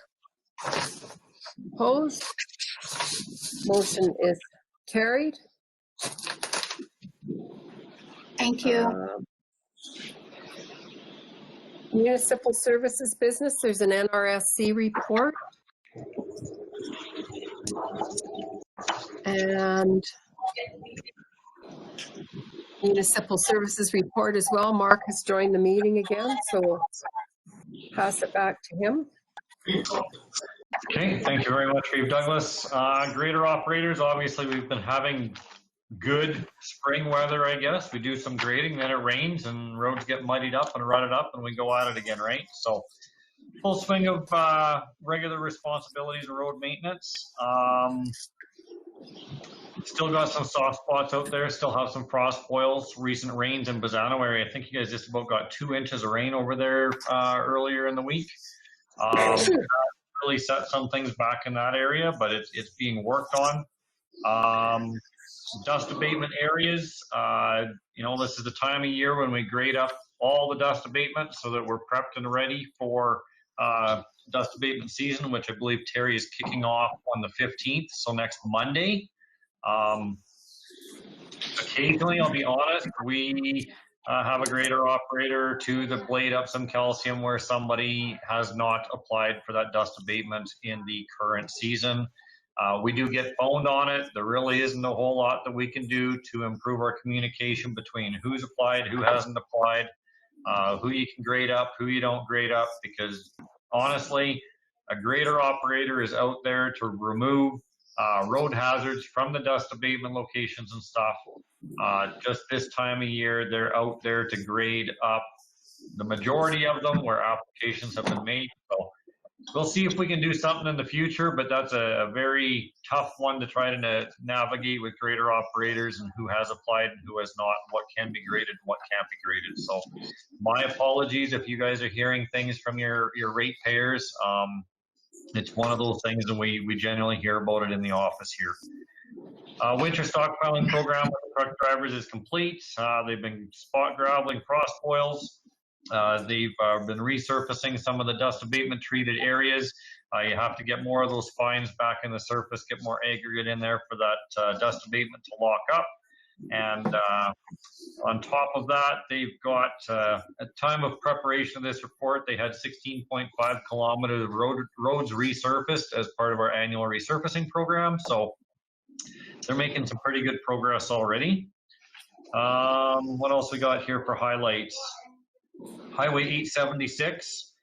Opposed? Motion is carried. Thank you. Municipal services business, there's an NRSC report. And municipal services report as well. Mark has joined the meeting again, so we'll pass it back to him. Okay, thank you very much, Reeve Douglas. Grader operators, obviously we've been having good spring weather, I guess. We do some grading, then it rains and roads get muddied up and rutted up and we go at it again, right? So full swing of regular responsibilities of road maintenance. Still got some soft spots out there, still have some frost boils, recent rains in Bazzano area. I think you guys just about got 2 inches of rain over there earlier in the week. Really set some things back in that area, but it's being worked on. Dust abatement areas, you know, this is the time of year when we grade up all the dust abatement so that we're prepped and ready for dust abatement season, which I believe Terry is kicking off on the 15th, so next Monday. Occasionally, I'll be honest, we have a grader operator to the blade up some calcium where somebody has not applied for that dust abatement in the current season. We do get phoned on it. There really isn't a whole lot that we can do to improve our communication between who's applied, who hasn't applied, who you can grade up, who you don't grade up, because honestly, a grader operator is out there to remove road hazards from the dust abatement locations and stuff. Just this time of year, they're out there to grade up the majority of them where applications have been made. So we'll see if we can do something in the future, but that's a very tough one to try to navigate with grader operators and who has applied and who has not, what can be graded and what can't be graded. So my apologies if you guys are hearing things from your ratepayers. It's one of those things, and we generally hear about it in the office here. Winter stockpiling program with the truck drivers is complete. They've been spot graveling frost boils. They've been resurfacing some of the dust abatement treated areas. You have to get more of those fines back in the surface, get more aggregate in there for that dust abatement to lock up. And on top of that, they've got, at time of preparation of this report, they had 16.5 kilometers of roads resurfaced as part of our annual resurfacing program. So they're making some pretty good progress already. What else we got here for highlights? Highway 876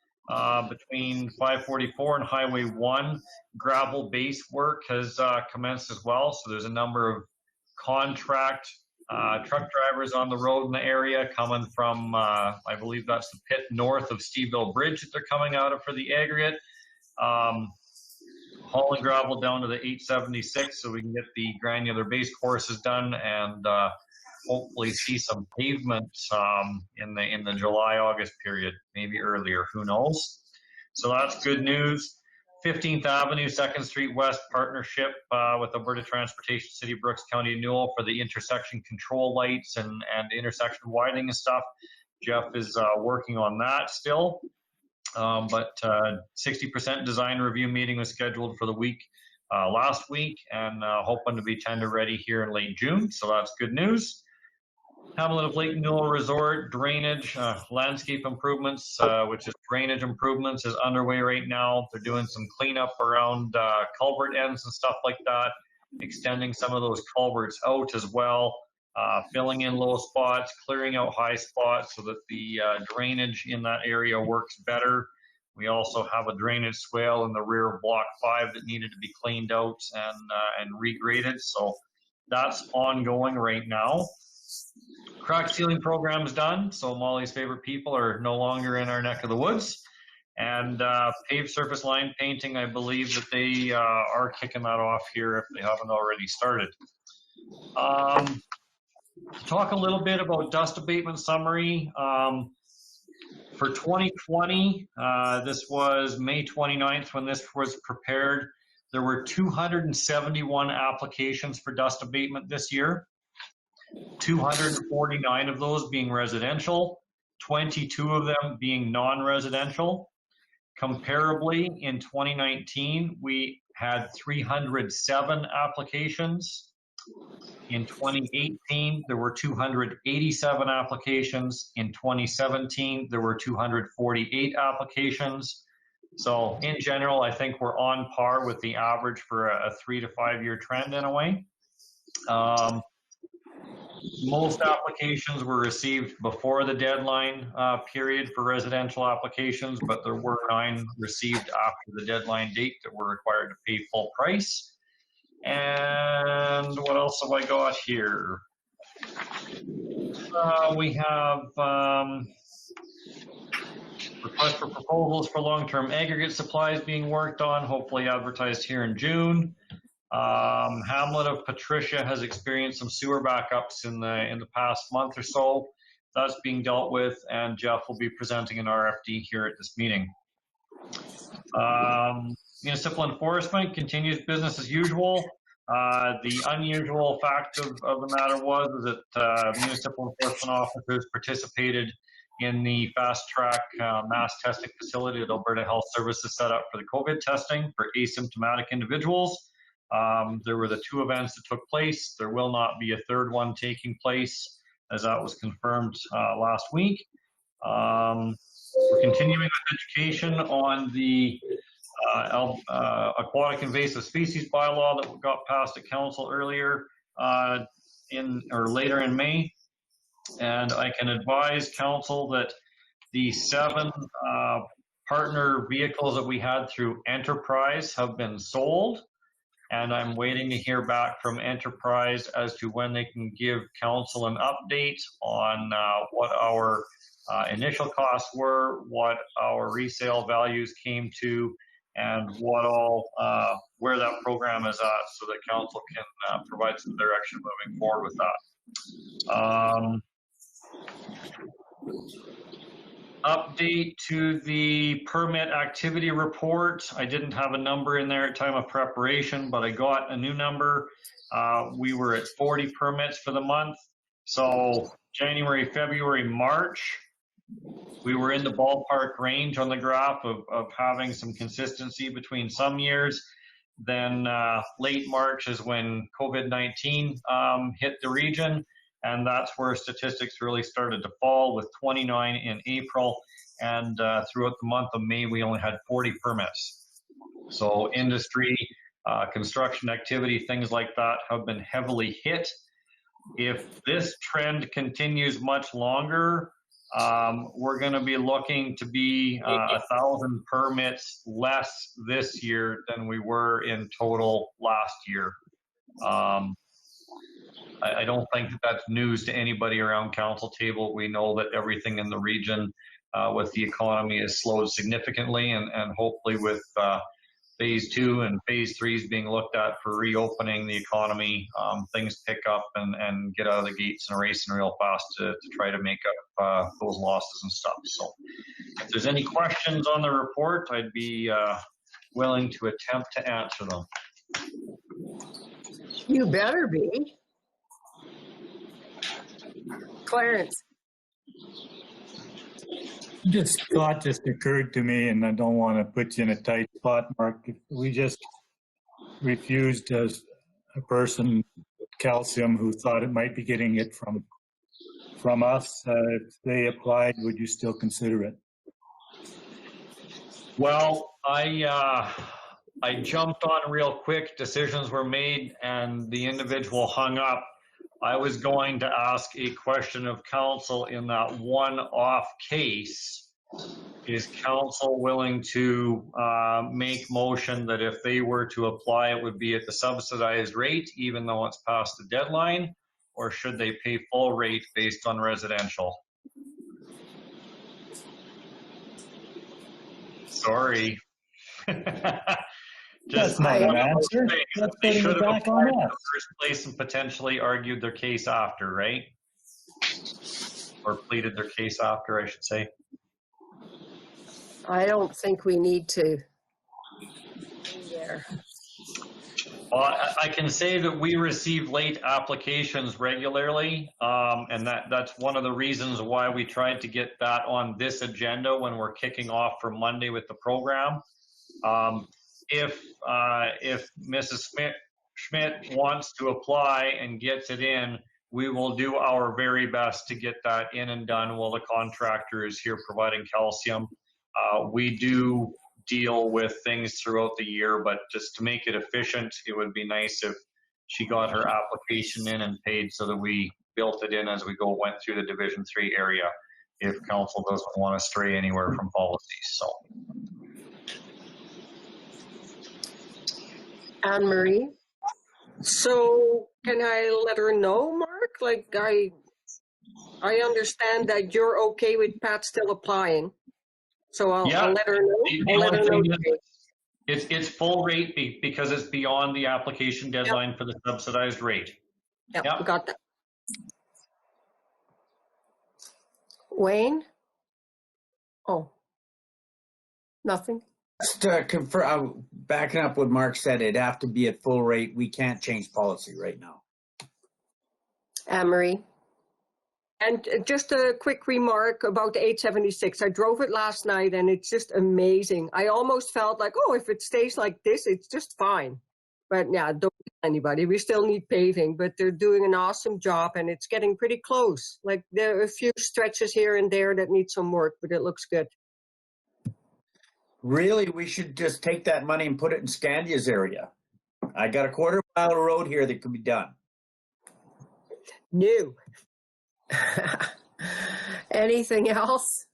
between 544 and Highway 1, gravel base work has commenced as well. So there's a number of contract truck drivers on the road in the area coming from, I believe that's the pit north of Steveville Bridge that they're coming out of for the aggregate. Hauling gravel down to the 876 so we can get the granular base courses done and hopefully see some pavement in the July-August period, maybe earlier, who knows. So that's good news. 15th Avenue, 2nd Street West partnership with Alberta Transportation, City of Brooks, County of Newell for the intersection control lights and intersection widening and stuff. Jeff is working on that still. But 60% design review meeting was scheduled for the week last week, and hoping to be tender ready here in late June, so that's good news. Hamlet of Lake Newell Resort drainage landscape improvements, which is drainage improvements, is underway right now. They're doing some cleanup around culvert ends and stuff like that, extending some of those culverts out as well, filling in low spots, clearing out high spots so that the drainage in that area works better. We also have a drainage swale in the rear of Block 5 that needed to be cleaned out and regraded, so that's ongoing right now. Crack sealing program is done, so Molly's favorite people are no longer in our neck of the woods. And paved surface line painting, I believe that they are kicking that off here if they haven't already started. Talk a little bit about dust abatement summary. For 2020, this was May 29th when this was prepared. There were 271 applications for dust abatement this year. 249 of those being residential, 22 of them being non-residential. Comparably, in 2019, we had 307 applications. In 2018, there were 287 applications. In 2017, there were 248 applications. So in general, I think we're on par with the average for a 3 to 5 year trend in a way. Most applications were received before the deadline period for residential applications, but there were 9 received after the deadline date that were required to pay full price. And what else have I got here? We have request for proposals for long-term aggregate supplies being worked on, hopefully advertised here in June. Hamlet of Patricia has experienced some sewer backups in the past month or so. That's being dealt with, and Jeff will be presenting an RFD here at this meeting. Municipal enforcement continues business as usual. The unusual fact of the matter was that municipal enforcement officers participated in the fast track mass testing facility that Alberta Health Services set up for the COVID testing for asymptomatic individuals. There were the 2 events that took place. There will not be a 3rd one taking place, as that was confirmed last week. We're continuing with education on the aquatic invasive species bylaw that got passed at council earlier later in May. And I can advise council that the 7 partner vehicles that we had through Enterprise have been sold. And I'm waiting to hear back from Enterprise as to when they can give council an update on what our initial costs were, what our resale values came to, and what all where that program is at, so that council can provide some direction moving forward with that. Update to the permit activity report. I didn't have a number in there at time of preparation, but I got a new number. We were at 40 permits for the month. So January, February, March, we were in the ballpark range on the graph of having some consistency between some years. Then late March is when COVID-19 hit the region. And that's where statistics really started to fall, with 29 in April. And throughout the month of May, we only had 40 permits. So industry, construction activity, things like that have been heavily hit. If this trend continues much longer, we're going to be looking to be 1,000 permits less this year than we were in total last year. I don't think that that's news to anybody around council table. We know that everything in the region with the economy has slowed significantly, and hopefully with phase 2 and phase 3 is being looked at for reopening the economy, things pick up and get out of the gates and racing real fast to try to make up those losses and stuff. So if there's any questions on the report, I'd be willing to attempt to answer them. You better be. Clarence. Thought just occurred to me, and I don't want to put you in a tight spot, Mark. If we just refused as a person with calcium who thought it might be getting it from us, if they applied, would you still consider it? Well, I jumped on real quick. Decisions were made, and the individual hung up. I was going to ask a question of council in that one-off case. Is council willing to make motion that if they were to apply, it would be at the subsidized rate, even though it's past the deadline, or should they pay full rate based on residential? Sorry. That's not an answer. That's They putting should it have back applied on in us. the first place and potentially argued their case after, right? Or pleaded their case after, I should say. I don't think we need to be there. Well, I can say that we receive late applications regularly, and that's one of the reasons why we tried to get that on this agenda when we're kicking off for Monday with the program. If Mrs. Schmidt wants to apply and gets it in, we will do our very best to get that in and done while the contractor is here providing calcium. We do deal with things throughout the year, but just to make it efficient, it would be nice if she got her application in and paid so that we built it in as we went through the Division 3 area, if council doesn't want to stray anywhere from policies. So. Anne-Marie? So can I let her know, Mark? Like I understand that you're okay with Pat still applying. So I'll let her know. I'll let her know. It's full rate because it's beyond the application deadline for the subsidized rate. Yep, got that. Wayne? Oh, nothing. Just to confirm, backing up what Mark said, it'd have to be at full rate. We can't change policy right now. Anne-Marie? And just a quick remark about the 876. I drove it last night and it's just amazing. I almost felt like, oh, if it stays like this, it's just fine. But yeah, don't tell anybody. We still need paving, but they're doing an awesome job and it's getting pretty close. Like there are a few stretches here and there that need some work, but it looks good. Really, we should just take that money and put it in Scandia's area. I got a quarter-mile of road here that could be done. No. Anything else?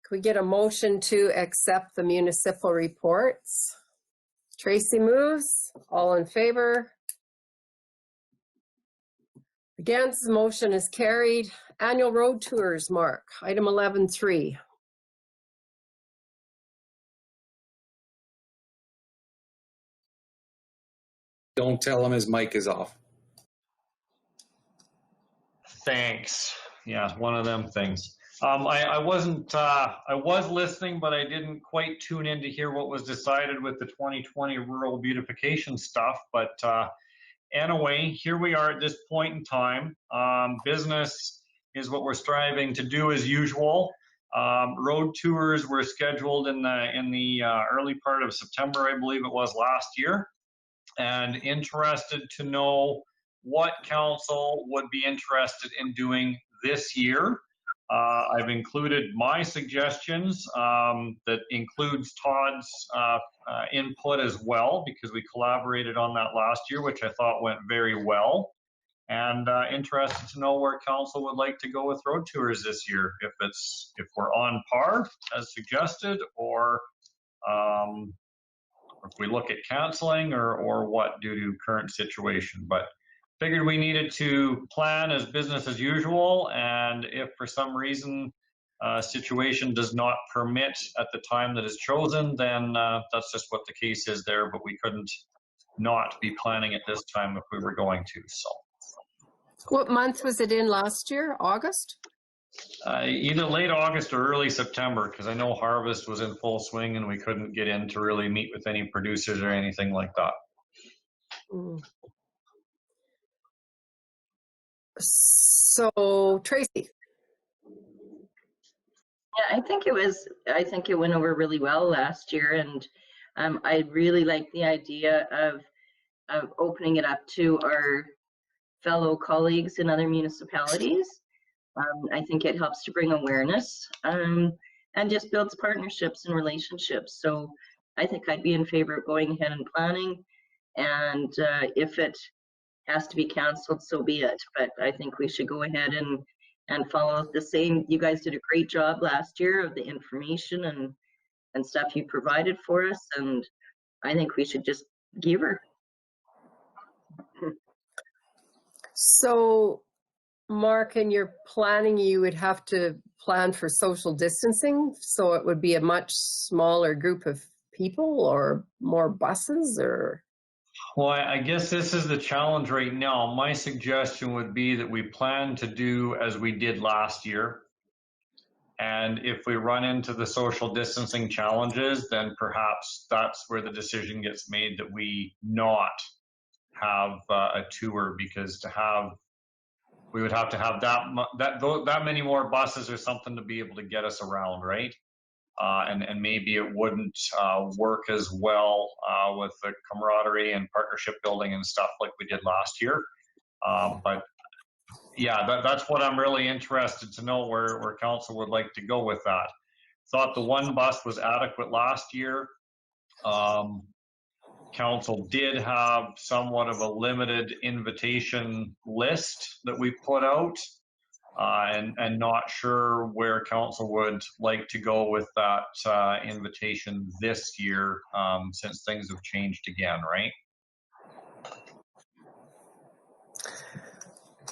Could we get a motion to accept the municipal reports? Tracy moves. All in favor? Against, the motion is carried. Annual road tours, Mark. Item 11.3. Don't tell him his mic is off. Thanks. Yeah, one of them things. I was listening, but I didn't quite tune in to hear what was decided with the 2020 rural beautification stuff. But anyway, here we are at this point in time. Business is what we're striving to do as usual. Road tours were scheduled in the early part of September, I believe it was last year. And interested to know what council would be interested in doing this year. I've included my suggestions that includes Todd's input as well, because we collaborated on that last year, which I thought went very well. And interested to know where council would like to go with road tours this year, if we're on par as suggested, or if we look at canceling or what due to current situation. But figured we needed to plan as business as usual, and if for some reason situation does not permit at the time that is chosen, then that's just what the case is there, but we couldn't not be planning at this time if we were going to. So What month was it in last year? August? Either late August or early September, because I know harvest was in full swing and we couldn't get in to really meet with any producers or anything like that. So, Tracy. Yeah, I think it went over really well last year, and I really like the idea of opening it up to our fellow colleagues in other municipalities. I think it helps to bring awareness and just builds partnerships and relationships. So I think I'd be in favor of going ahead and planning, and if it has to be canceled, so be it. But I think we should go ahead and follow the same. You guys did a great job last year of the information and stuff you provided for us, and I think we should just give her. So, Mark, in your planning, you would have to plan for social distancing, so it would be a much smaller group of people or more buses, or? Well, I guess this is the challenge right now. My suggestion would be that we plan to do as we did last year. And if we run into the social distancing challenges, then perhaps that's where the decision gets made that we not have a tour, because we would have to have that many more buses or something to be able to get us around, right? And maybe it wouldn't work as well with the camaraderie and partnership building and stuff like we did last year. But yeah, that's what I'm really interested to know, where council would like to go with that. Thought the one bus was adequate last year. Council did have somewhat of a limited invitation list that we put out, and not sure where council would like to go with that invitation this year, since things have changed again, right?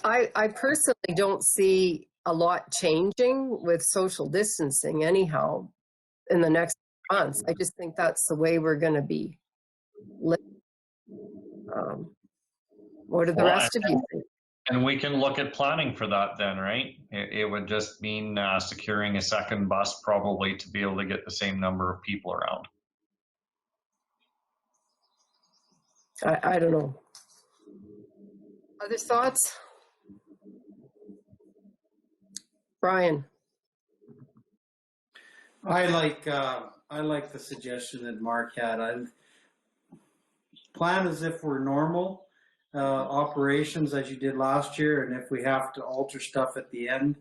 I personally don't see a lot changing with social distancing anyhow in the next months. I just think that's the way we're going to be living. What do the rest of you think? And we can look at planning for that then, right? It would just mean securing a second bus probably to be able to get the same number of people around. I don't know. Other thoughts? Brian. I like the suggestion that Mark had. I plan as if we're normal operations as you did last year, and if we have to alter stuff at the end,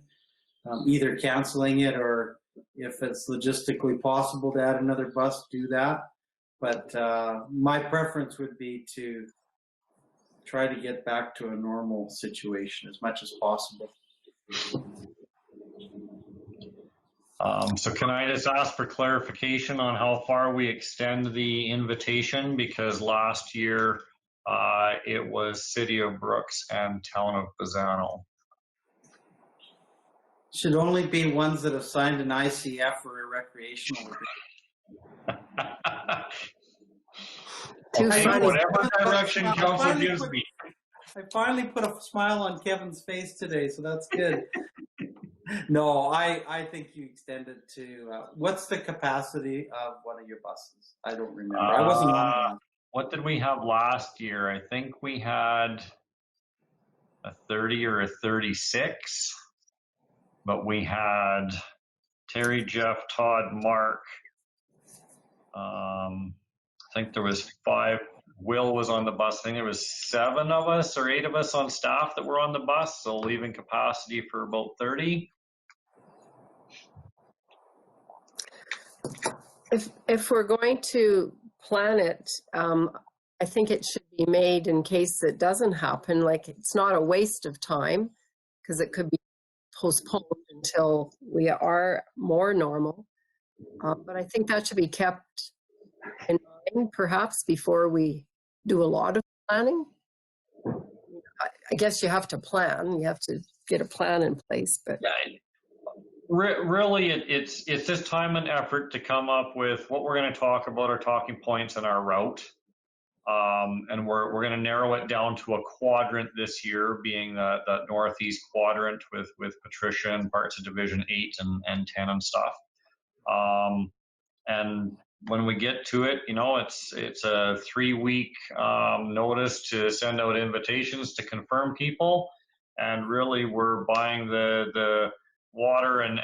either canceling it or if it's logistically possible to add another bus, do that. But my preference would be to try to get back to a normal situation as much as possible. So can I just ask for clarification on how far we extend the invitation? Because last year it was City of Brooks and Town of Bazzano. Should only be ones that have signed an ICF or a recreational. Whatever direction council gives me. I finally put a smile on Kevin's face today, so that's good. No, I think you extended to, what's the capacity of one of your buses? I don't remember. I wasn't on one. What did we have last year? I think we had a 30 or a 36, but we had Terry, Jeff, Todd, Mark. I think there was 5. Will was on the bus. I think there was 7 of us or 8 of us on staff that were on the bus, so leaving capacity for about 30. If we're going to plan it, I think it should be made in case it doesn't happen. Like, it's not a waste of time, because it could be postponed until we are more normal. But I think that should be kept in mind, perhaps, before we do a lot of planning. I guess you have to plan. You have to get a plan in place. But really, it's just time and effort to come up with what we're going to talk about, our talking points and our route. And we're going to narrow it down to a quadrant this year, being the northeast quadrant with Patricia and parts of Division 8 and 10 and stuff. And when we get to it, you know, it's a 3-week notice to send out invitations to confirm people. And really, we're buying the water and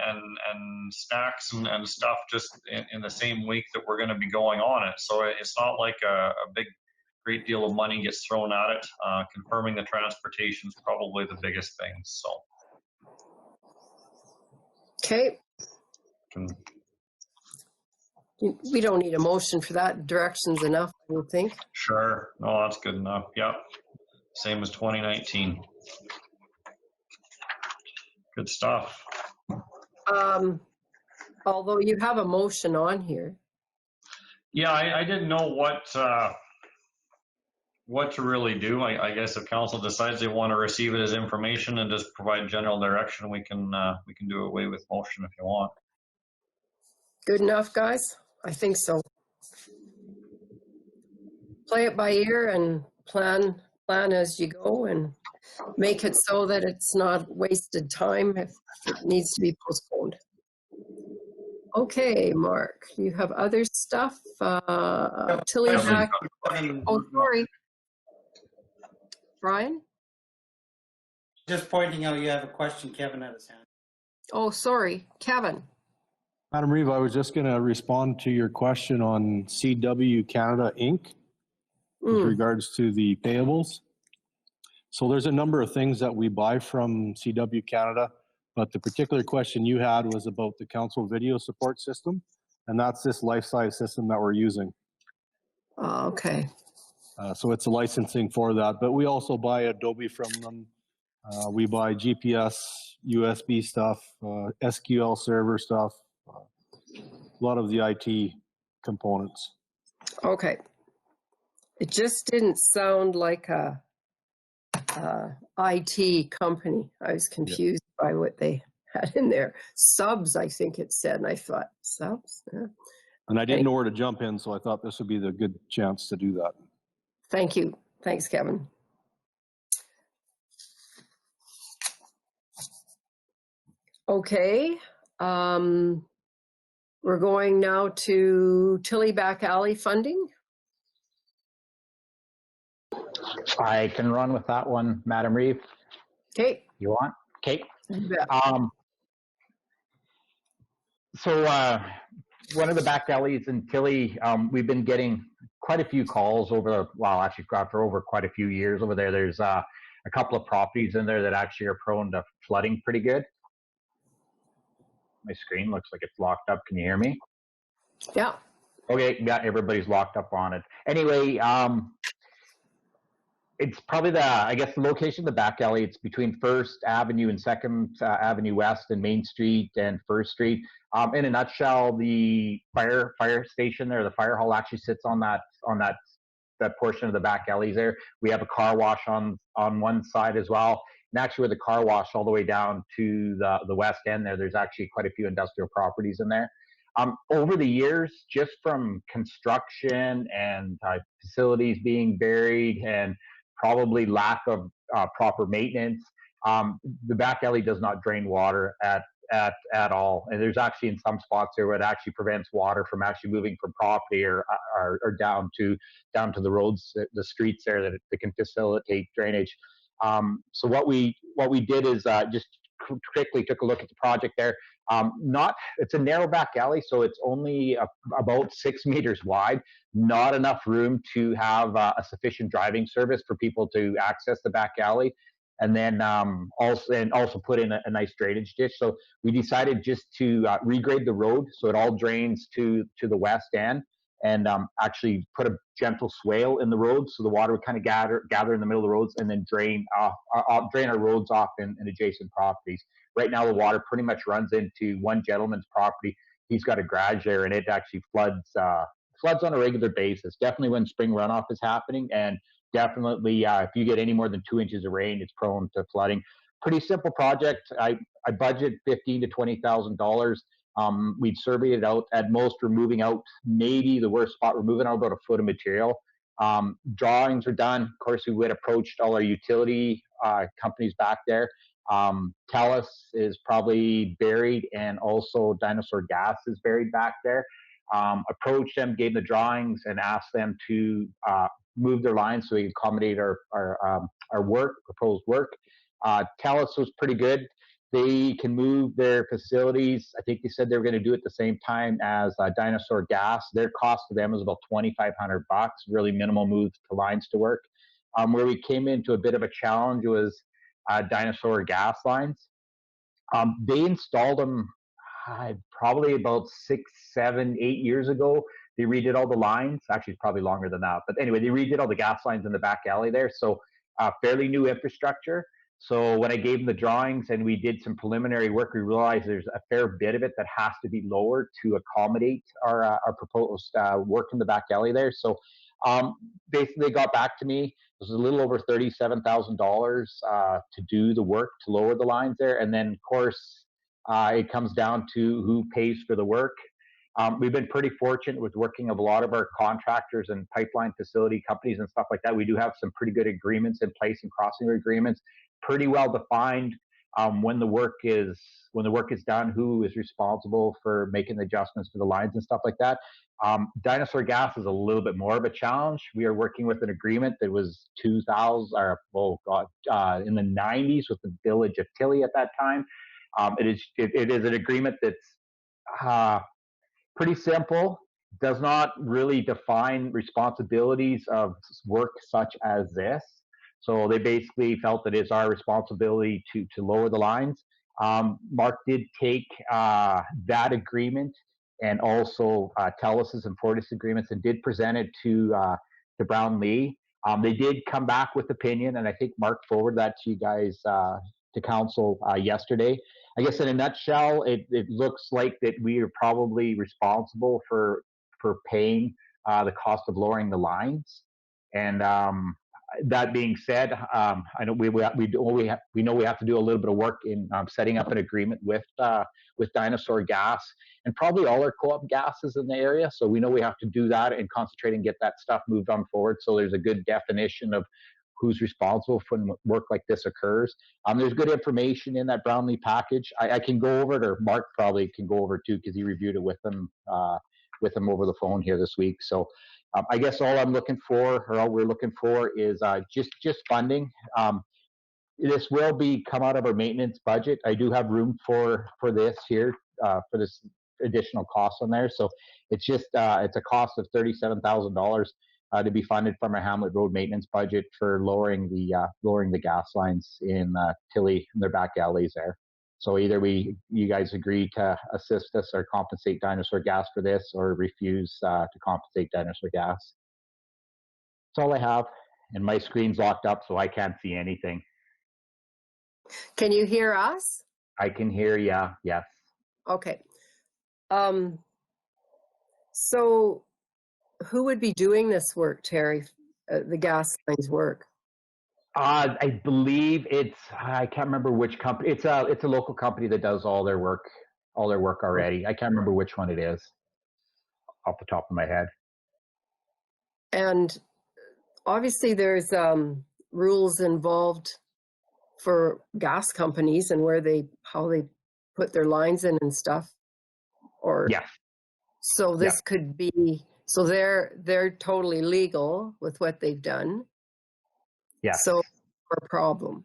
snacks and stuff just in the same week that we're going to be going on it. So it's not like a big, great deal of money gets thrown at it. Confirming the transportation is probably the biggest thing. So. Okay. We don't need a motion for that. Direction's enough, I would think. Sure. No, that's good enough. Yep. Same as 2019. Good stuff. Although you have a motion on here. Yeah, I didn't know what to really do. I guess if council decides they want to receive it as information and just provide general direction, we can do away with motion if you want. Good enough, guys? I think so. Play it by ear and plan as you go, and make it so that it's not wasted time if it needs to be postponed. Okay, Mark, you have other stuff. Tilley back. Oh, sorry. Brian? Just pointing out you have a question, Kevin had his hand. Oh, sorry, Kevin. Madam Reeve, I was just going to respond to your question on CW Canada Inc. with regards to the payables. So there's a number of things that we buy from CW Canada, but the particular question you had was about the council video support system, and that's this life-size system that we're using. Okay. So it's a licensing for that, but we also buy Adobe from them. We buy GPS, USB stuff, SQL server stuff, a lot of the IT components. Okay. It just didn't sound like a IT company. I was confused by what they had in there. Subs, I think it said, and I thought, subs? Yeah. And I didn't know where to jump in, so I thought this would be the good chance to do that. Thank you. Thanks, Kevin. Okay. We're going now to Tilley Back Alley funding. I can run with that one, Madam Reeve. Okay. You want? Okay. Yeah. So one of the back alleys in Tilley, we've been getting quite a few calls over, well, actually for over quite a few years over there. There's a couple of properties in there that actually are prone to flooding pretty good. My screen looks like it's locked up. Can you hear me? Yeah. Okay, yeah, everybody's locked up on it. Anyway, it's probably I guess the location of the back alley, it's between 1st Avenue and 2nd Avenue West and Main Street and 1st Street. In a nutshell, the fire station there, the fire hall actually sits on that portion of the back alleys there. We have a car wash on one side as well. And actually with the car wash all the way down to the west end there, there's actually quite a few industrial properties in there. Over the years, just from construction and facilities being buried and probably lack of proper maintenance, the back alley does not drain water at all. And there's actually in some spots there where it actually prevents water from actually moving from property or down to the roads, the streets there that can facilitate drainage. So what we did is just quickly took a look at the project there. It's a narrow back alley, so it's only about 6 meters wide. Not enough room to have a sufficient driving service for people to access the back alley, and then also put in a nice drainage ditch. So we decided just to regrade the road so it all drains to the west end, and actually put a gentle swale in the road so the water would kind of gather in the middle of the roads and then drain our roads off in adjacent properties. Right now the water pretty much runs into one gentleman's property. He's got a garage there, and it actually floods on a regular basis, definitely when spring runoff is happening, and definitely if you get any more than 2 inches of rain, it's prone to flooding. Pretty simple project. I budget $15,000 to $20,000. We'd survey it out. At most, we're moving out, maybe the worst spot, we're moving out about a foot of material. Drawings were done. Of course, we would approached all our utility companies back there. Tellus is probably buried, and also Dinosaur Gas is buried back there. Approached them, gave the drawings, and asked them to move their lines so we could accommodate our work, proposed work. Tellus was pretty good. They can move their facilities. I think they said they were going to do it the same time as Dinosaur Gas. Their cost to them was about $2,500, really minimal move to lines to work. Where we came into a bit of a challenge was Dinosaur Gas lines. They installed them probably about 6, 7, 8 years ago. They redid all the lines. Actually, it's probably longer than that. But anyway, they redid all the gas lines in the back alley there. So fairly new infrastructure. So when I gave them the drawings and we did some preliminary work, we realized there's a fair bit of it that has to be lowered to accommodate our proposed work in the back alley there. So basically they got back to me. It was a little over $37,000 to do the work to lower the lines there. And then, of course, it comes down to who pays for the work. We've been pretty fortunate with working with a lot of our contractors and pipeline facility companies and stuff like that. We do have some pretty good agreements in place and crossing agreements, pretty well defined when the work is done, who is responsible for making the adjustments to the lines and stuff like that. Dinosaur Gas is a little bit more of a challenge. We are working with an agreement that was in the 90s with the village of Tilley at that time. It is an agreement that's pretty simple, does not really define responsibilities of work such as this. So they basically felt that it's our responsibility to lower the lines. Mark did take that agreement and also Tellus's and Fortis agreements and did present it to Brown-Lee. They did come back with opinion, and I think Mark forwarded that to you guys, to council yesterday. I guess in a nutshell, it looks like that we are probably responsible for paying the cost of lowering the lines. And that being said, I know we know we have to do a little bit of work in setting up an agreement with Dinosaur Gas and probably all our co-op gases in the area. So we know we have to do that and concentrate and get that stuff moved on forward. So there's a good definition of who's responsible when work like this occurs. There's good information in that Brownlee package. I can go over it, or Mark probably can go over it too, because he reviewed it with them over the phone here this week. So I guess all I'm looking for, or all we're looking for, is just funding. This will come out of our maintenance budget. I do have room for this here, for this additional cost on there. So it's just it's a cost of $37,000 to be funded from our Hamlet Road maintenance budget for lowering the gas lines in Tilley and their back alleys there. So either you guys agree to assist us or compensate Dinosaur Gas for this, or refuse to compensate Dinosaur Gas. That's all I have, and my screen's locked up, so I can't see anything. Can you hear us? I can hear you. Yes. Okay. So who would be doing this work, Terry? The gas lines work? I believe I can't remember which company. It's a local company that does all their work already. I can't remember which one it is off the top of my head. And obviously there's rules involved for gas companies and how they put their lines in and stuff. Or yes. So this could be, so they're totally legal with what they've done. Yes. So a problem.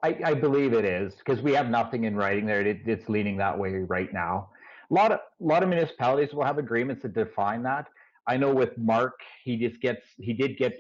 I believe it is, because we have nothing in writing there. It's leaning that way right now. A lot of municipalities will have agreements that define that. I know with Mark, he did get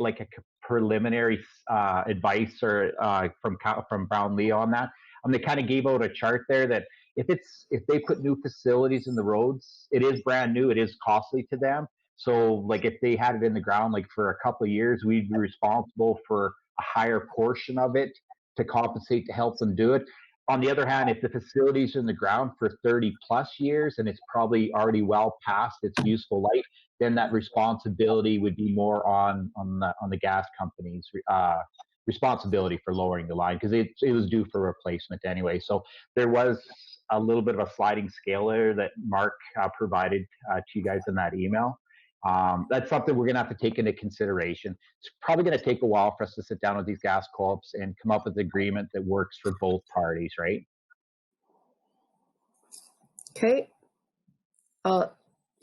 like a preliminary advice or from Brown-Lee on that. They kind of gave out a chart there that if they put new facilities in the roads, it is brand new, it is costly to them. So like if they had it in the ground like for a couple of years, we'd be responsible for a higher portion of it to compensate to help them do it. On the other hand, if the facility's in the ground for 30 plus years and it's probably already well past its useful life, then that responsibility would be more on the gas company's responsibility for lowering the line, because it was due for replacement anyway. So there was a little bit of a sliding scale there that Mark provided to you guys in that email. That's something we're going to have to take into consideration. It's probably going to take a while for us to sit down with these gas co-ops and come up with an agreement that works for both parties, right? Okay.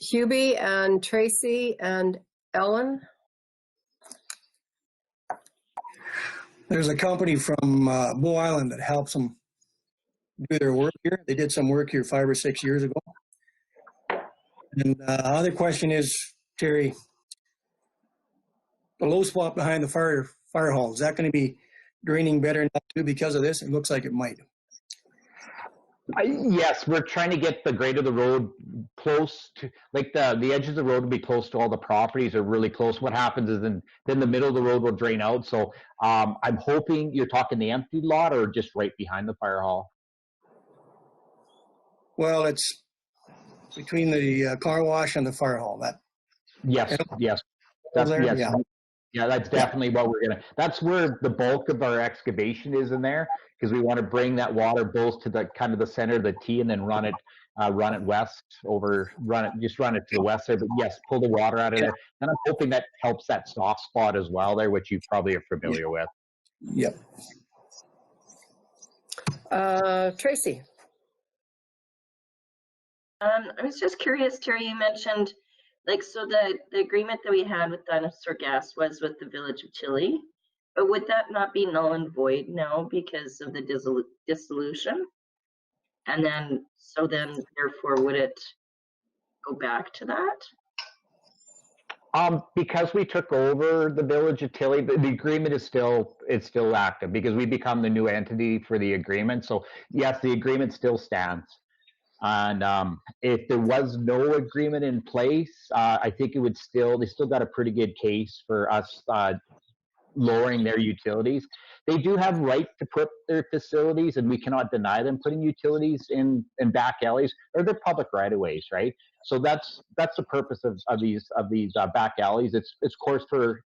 Hubie and Tracy and Ellen. There's a company from Bow Island that helps them do their work here. They did some work here 5 or 6 years ago. And other question is, Terry, the low spot behind the fire hall, is that going to be draining better now too because of this? It looks like it might. Yes, we're trying to get the grade of the road close to, like the edge of the road will be close to all the properties or really close. What happens is then the middle of the road will drain out. So I'm hoping you're talking the empty lot or just right behind the fire hall. Well, it's between the car wash and the fire hall. That. Yes, yes. That's, yes. Yeah. Yeah, that's definitely what we're gonna. That's where the bulk of our excavation is in there, because we want to bring that water both to the kind of the center of the T and then run it west over, just run it to the west there. But yes, pull the water out of there, and I'm hoping that helps that soft spot as well there, which you probably are familiar with. Yep. Tracy. I was just curious, Terry, you mentioned, like, so the agreement that we had with Dinosaur Gas was with the Village of Tilley, but would that not be null and void now because of the dissolution? And then, so then, therefore, would it go back to that? Because we took over the Village of Tilley, the agreement is still active because we become the new entity for the agreement. So yes, the agreement still stands. And if there was no agreement in place, I think it would they still got a pretty good case for us lowering their utilities. They do have right to put their facilities, and we cannot deny them putting utilities in back alleys or their public right of ways, right? So that's the purpose of these back alleys. It's of course for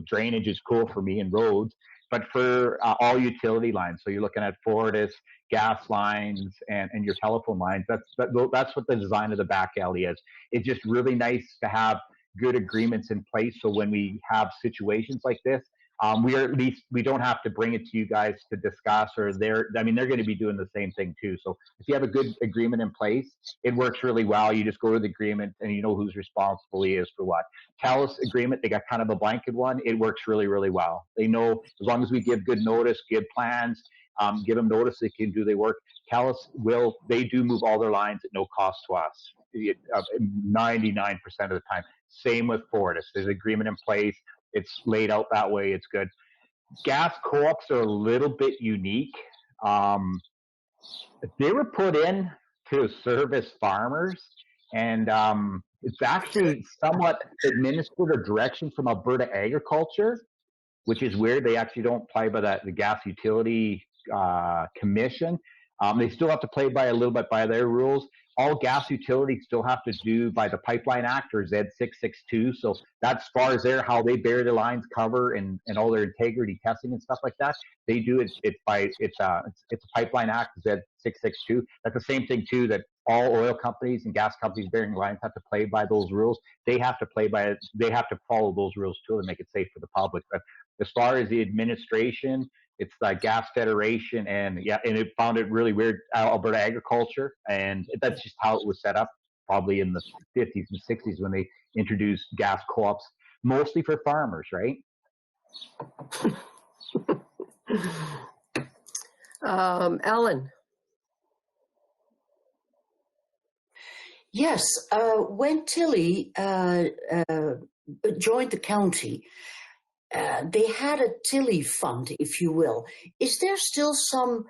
drainage is cool for me and roads, but for all utility lines. So you're looking at Fortis, gas lines, and your telephone lines. That's what the design of the back alley is. It's just really nice to have good agreements in place. So when we have situations like this, we don't have to bring it to you guys to discuss, or they're going to be doing the same thing too. So if you have a good agreement in place, it works really well. You just go to the agreement and you know who's responsible is for what. TELUS agreement, they got kind of a blanket one. It works really, really well. They know as long as we give good notice, give plans, give them notice they can do their work. TELUS they do move all their lines at no cost to us, 99% of the time. Same with Fortis. There's agreement in place. It's laid out that way. It's good. Gas co-ops are a little bit unique. They were put in to service farmers, and it's actually somewhat administered or direction from Alberta Agriculture, which is weird. They actually don't play by the Gas Utility Commission. They still have to play by a little bit by their rules. All gas utilities still have to do by the Pipeline Act or Z662. So that's as far as how they bury their lines, cover, and all their integrity testing and stuff like that. They do it. It's a Pipeline Act Z662. That's the same thing too. That all oil companies and gas companies burying lines have to play by those rules. They have to play by it. They have to follow those rules too to make it safe for the public. But as far as the administration, it's the Gas Federation, and it found it really weird, Alberta Agriculture, and that's just how it was set up, probably in the 50s and 60s when they introduced gas co-ops, mostly for farmers, right? Ellen. Yes, when Tilley joined the county, they had a Tilley fund, if you will. Is there still some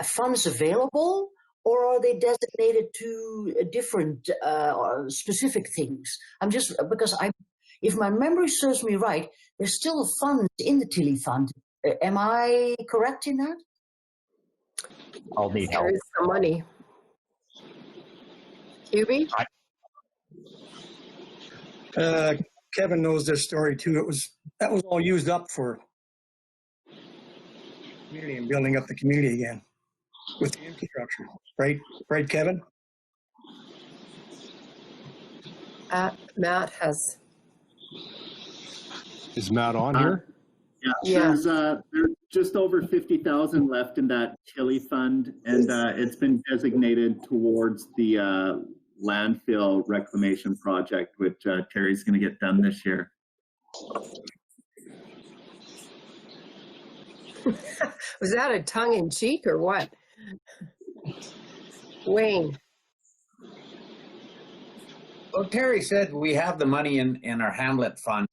funds available, or are they designated to different specific things? I'm just, because if my memory serves me right, there's still a fund in the Tilley fund. Am I correct in that? I'll need help. There is some money. Hubie? Kevin knows this story too. That was all used up for community and building up the community again with the infrastructure, right? Right, Kevin? Matt has. Is Matt on here? Yeah, there's just over 50,000 left in that Tilley fund, and it's been designated towards the landfill reclamation project, which Terry's going to get done this year. Was that a tongue-in-cheek or what? Wayne. Well, Terry said we have the money in our Hamlet fund,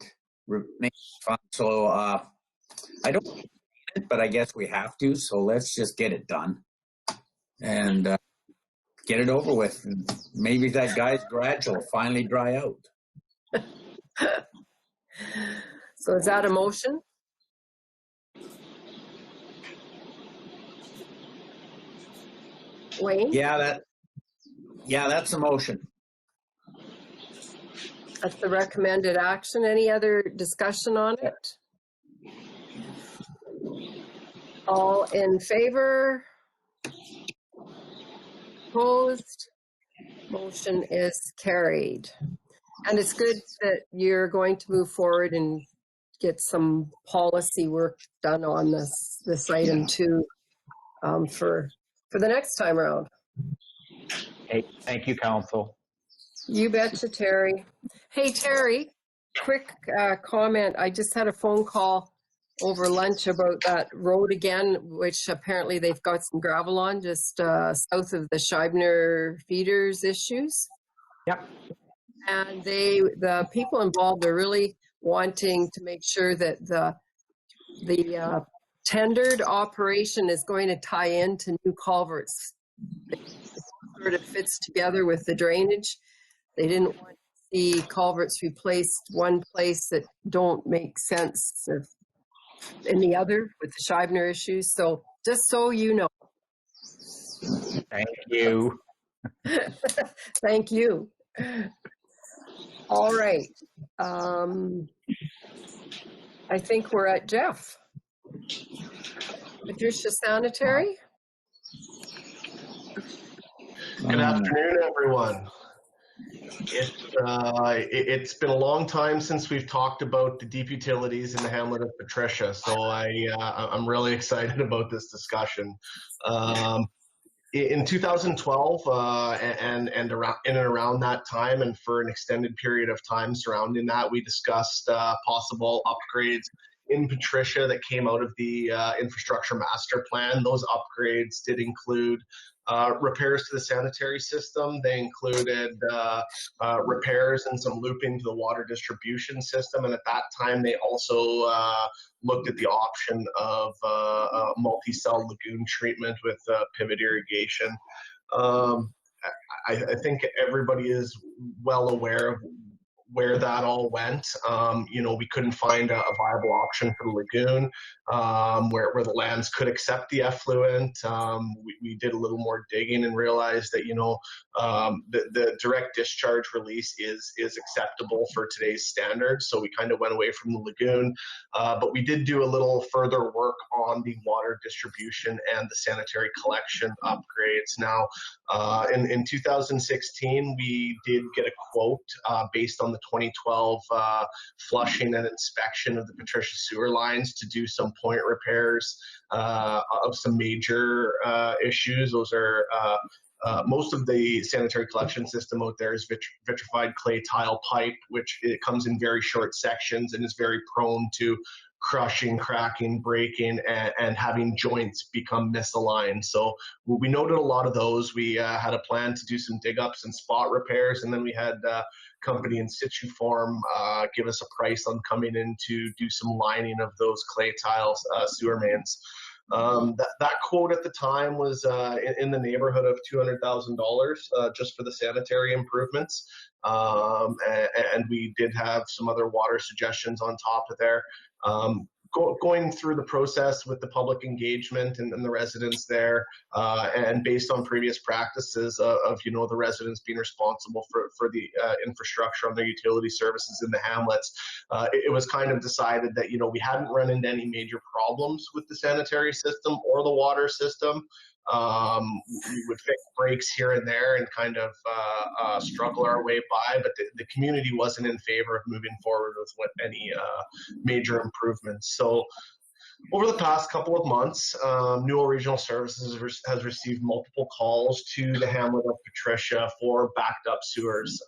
so I don't need it, but I guess we have to, so let's just get it done and get it over with. And maybe that guy's garage will finally dry out. So is that a motion? Wayne? Yeah, that's a motion. That's the recommended action. Any other discussion on it? All in favor? Opposed? Motion is carried. And it's good that you're going to move forward and get some policy work done on this item too, for the next time around. Hey, thank you, Council. You betcha, Terry. Hey, Terry, quick comment. I just had a phone call over lunch about that road again, which apparently they've got some gravel on just south of the Scheibner feeders issues. Yep. And the people involved are really wanting to make sure that the tendered operation is going to tie into new culverts. It sort of fits together with the drainage. They didn't want to see culverts replaced one place that don't make sense in the other with the Scheibner issues. So just so you know. Thank you. Thank you. All right. I think we're at Jeff. Patricia, Sanitary. Good afternoon, everyone. It's been a long time since we've talked about the deep utilities in the hamlet of Patricia, so I'm really excited about this discussion. In 2012 and around that time, and for an extended period of time surrounding that, we discussed possible upgrades in Patricia that came out of the infrastructure master plan. Those upgrades did include repairs to the sanitary system. They included repairs and some looping to the water distribution system. And at that time, they also looked at the option of multi-cell lagoon treatment with pivot irrigation. I think everybody is well aware of where that all went. We couldn't find a viable option for the lagoon where the lands could accept the effluent. We did a little more digging and realized that, the direct discharge release is acceptable for today's standards. So we kind of went away from the lagoon, but we did do a little further work on the water distribution and the sanitary collection upgrades. Now, in 2016, we did get a quote based on the 2012 flushing and inspection of the Patricia sewer lines to do some point repairs of some major issues. Those are most of the sanitary collection system out there is vitrified clay tile pipe, which it comes in very short sections and is very prone to crushing, cracking, breaking, and having joints become misaligned. So we noted a lot of those. We had a plan to do some dig ups and spot repairs, and then we had company in situ form give us a price on coming in to do some lining of those clay tiles sewer mains. That quote at the time was in the neighborhood of $200,000 just for the sanitary improvements. And we did have some other water suggestions on top of there. Going through the process with the public engagement and the residents there, and based on previous practices of the residents being responsible for the infrastructure on their utility services in the hamlets, it was kind of decided that we hadn't run into any major problems with the sanitary system or the water system. We would fix breaks here and there and kind of struggle our way by, but the community wasn't in favor of moving forward with any major improvements. So over the past couple of months, Newell Regional Services has received multiple calls to the hamlet of Patricia for backed up sewers.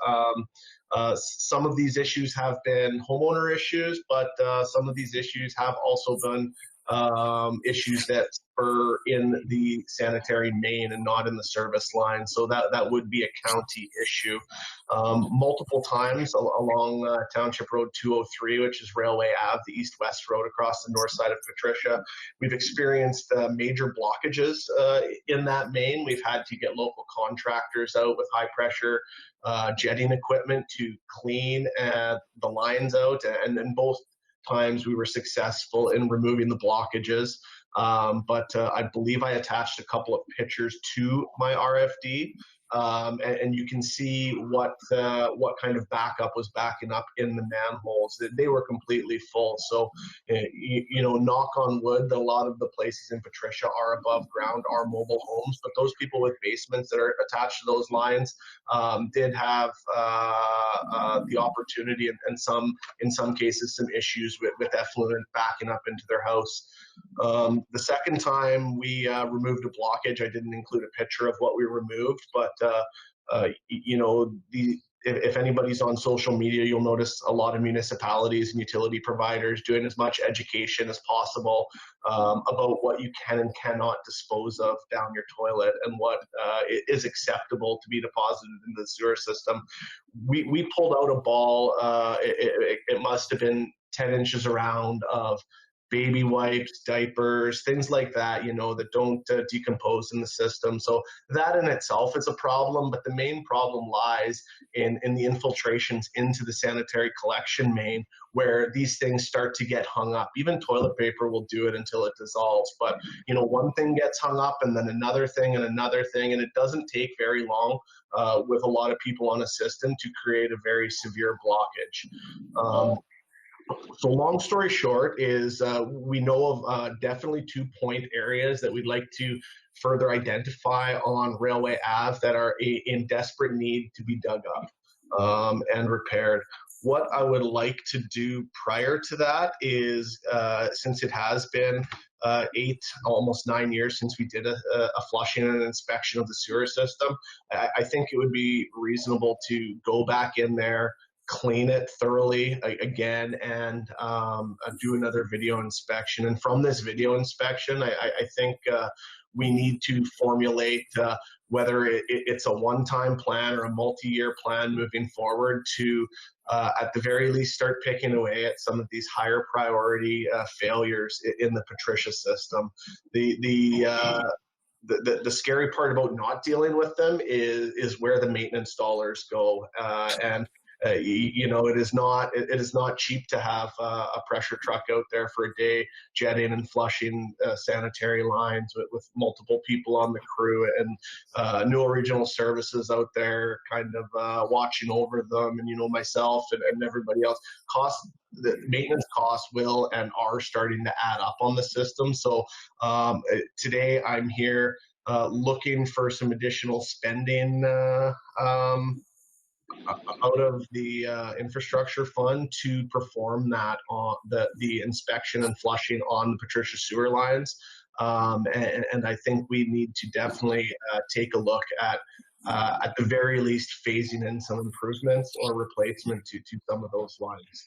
Some of these issues have been homeowner issues, but some of these issues have also been issues that spur in the sanitary main and not in the service line. So that would be a county issue. Multiple times along Township Road 203, which is Railway Ave, the east-west road across the north side of Patricia, we've experienced major blockages in that main. We've had to get local contractors out with high-pressure jetting equipment to clean the lines out, and then both times we were successful in removing the blockages. But I believe I attached a couple of pictures to my RFD, and you can see what kind of backup was backing up in the manholes. They were completely full. So, you know, knock on wood, a lot of the places in Patricia are above ground, are mobile homes, but those people with basements that are attached to those lines did have the opportunity and in some cases some issues with effluent backing up into their house. The second time we removed a blockage, I didn't include a picture of what we removed, but you know, if anybody's on social media, you'll notice a lot of municipalities and utility providers doing as much education as possible about what you can and cannot dispose of down your toilet and what is acceptable to be deposited into the sewer system. We pulled out a ball, it must have been 10 inches around, of baby wipes, diapers, things like that, you know, that don't decompose in the system. So that in itself is a problem, but the main problem lies in the infiltrations into the sanitary collection main, where these things start to get hung up. Even toilet paper will do it until it dissolves. But, you know, one thing gets hung up and then another thing and another thing, and it doesn't take very long with a lot of people on a system to create a very severe blockage. So long story short is we know of definitely 2 point areas that we'd like to further identify on Railway Ave that are in desperate need to be dug up and repaired. What I would like to do prior to that is, since it has been 8, almost 9 years since we did a flushing and an inspection of the sewer system, I think it would be reasonable to go back in there, clean it thoroughly again, and do another video inspection. And from this video inspection, I think we need to formulate whether it's a one-time plan or a multi-year plan moving forward to, at the very least, start picking away at some of these higher priority failures in the Patricia system. The scary part about not dealing with them is where the maintenance dollars go, and you know, it is not cheap to have a pressure truck out there for a day jetting and flushing sanitary lines with multiple people on the crew, and Newell Regional Services out there kind of watching over them, and, you know, myself and everybody else. The maintenance costs will and are starting to add up on the system. So today I'm here looking for some additional spending out of the infrastructure fund to perform that on the inspection and flushing on the Patricia sewer lines, and I think we need to definitely take a look at the very least phasing in some improvements or replacement to some of those lines.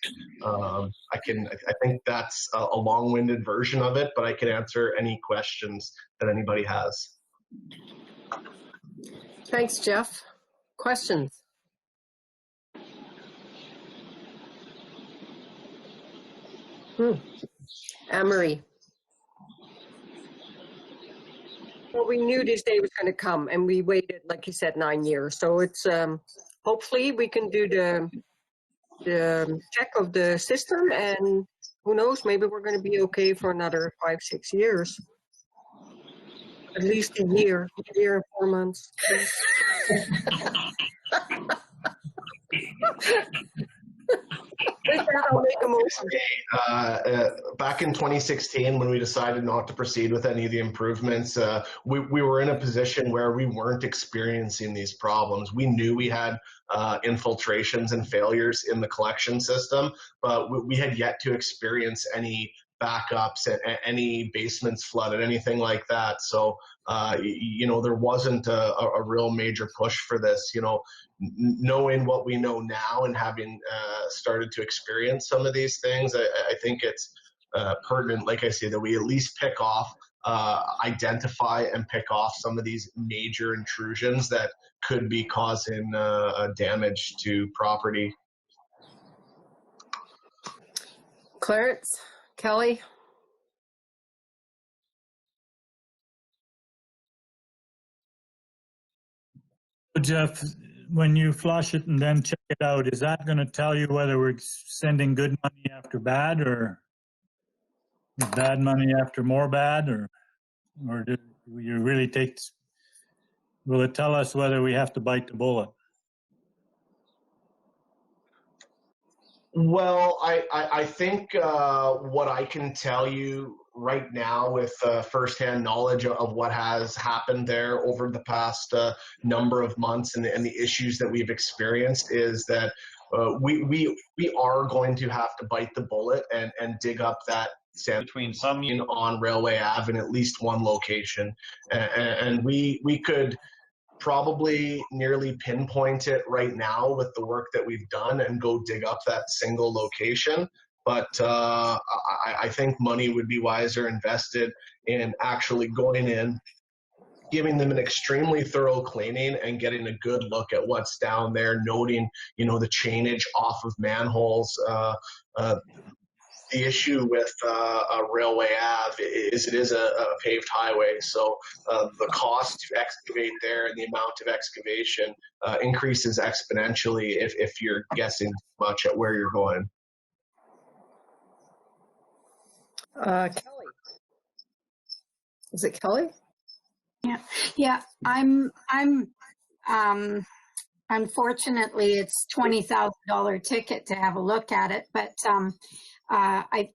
I think that's a long-winded version of it, but I can answer any questions that anybody has. Thanks, Jeff. Questions? Anne-Marie. Well, we knew this day was going to come, and we waited, like you said, 9 years. So it's hopefully we can do the check of the system, and who knows, maybe we're going to be okay for another 5-6 years. At least a year and 4 months. I'll make a motion. Back in 2016, when we decided not to proceed with any of the improvements, we were in a position where we weren't experiencing these problems. We knew we had infiltrations and failures in the collection system, but we had yet to experience any backups, any basements flooded, anything like that. So, there wasn't a real major push for this. Knowing what we know now and having started to experience some of these things, I think it's pertinent, like I say, that we at least pick off, identify and pick off some of these major intrusions that could be causing damage to property. Clarence, Kelly? Jeff, when you flush it and then check it out, is that going to tell you whether we're sending good money after bad, or bad money after more bad, or do you really will it tell us whether we have to bite the bullet? Well, I think what I can tell you right now with firsthand knowledge of what has happened there over the past number of months and the issues that we've experienced is that we are going to have to bite the bullet and dig up that sand between some on Railway Ave in at least one location, and we could probably nearly pinpoint it right now with the work that we've done and go dig up that single location. But I think money would be wiser invested in actually going in, giving them an extremely thorough cleaning and getting a good look at what's down there, noting, the chainage off of manholes. The issue with Railway Ave is it is a paved highway, so the cost to excavate there and the amount of excavation increases exponentially if you're guessing much at where you're going. Kelly. Is it Kelly? Yeah. I'm unfortunately it's $20,000 ticket to have a look at it, but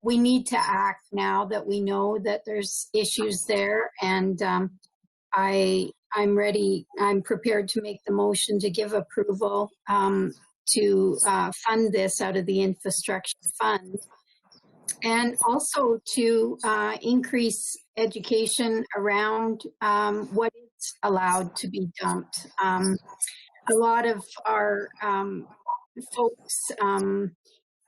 we need to act now that we know that there's issues there, and I'm ready. I'm prepared to make the motion to give approval to fund this out of the infrastructure fund, and also to increase education around what is allowed to be dumped. A lot of our folks,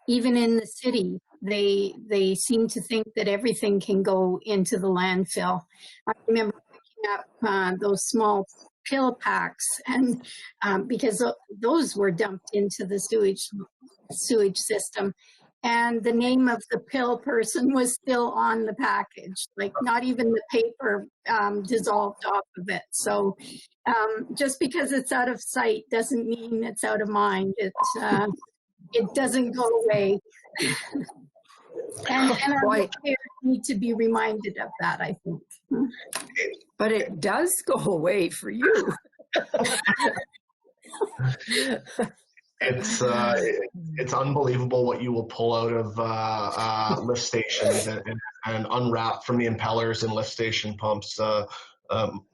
even in the city, they seem to think that everything can go into the landfill. I remember picking up those small pill packs, and because those were dumped into the sewage system, and the name of the pill person was still on the package, like not even the paper dissolved off of it. So just because it's out of sight doesn't mean it's out of mind. It doesn't go away. and our players need to be reminded of that, I think. But it does go away for you. It's unbelievable what you will pull out of lift stations and unwrap from the impellers and lift station pumps.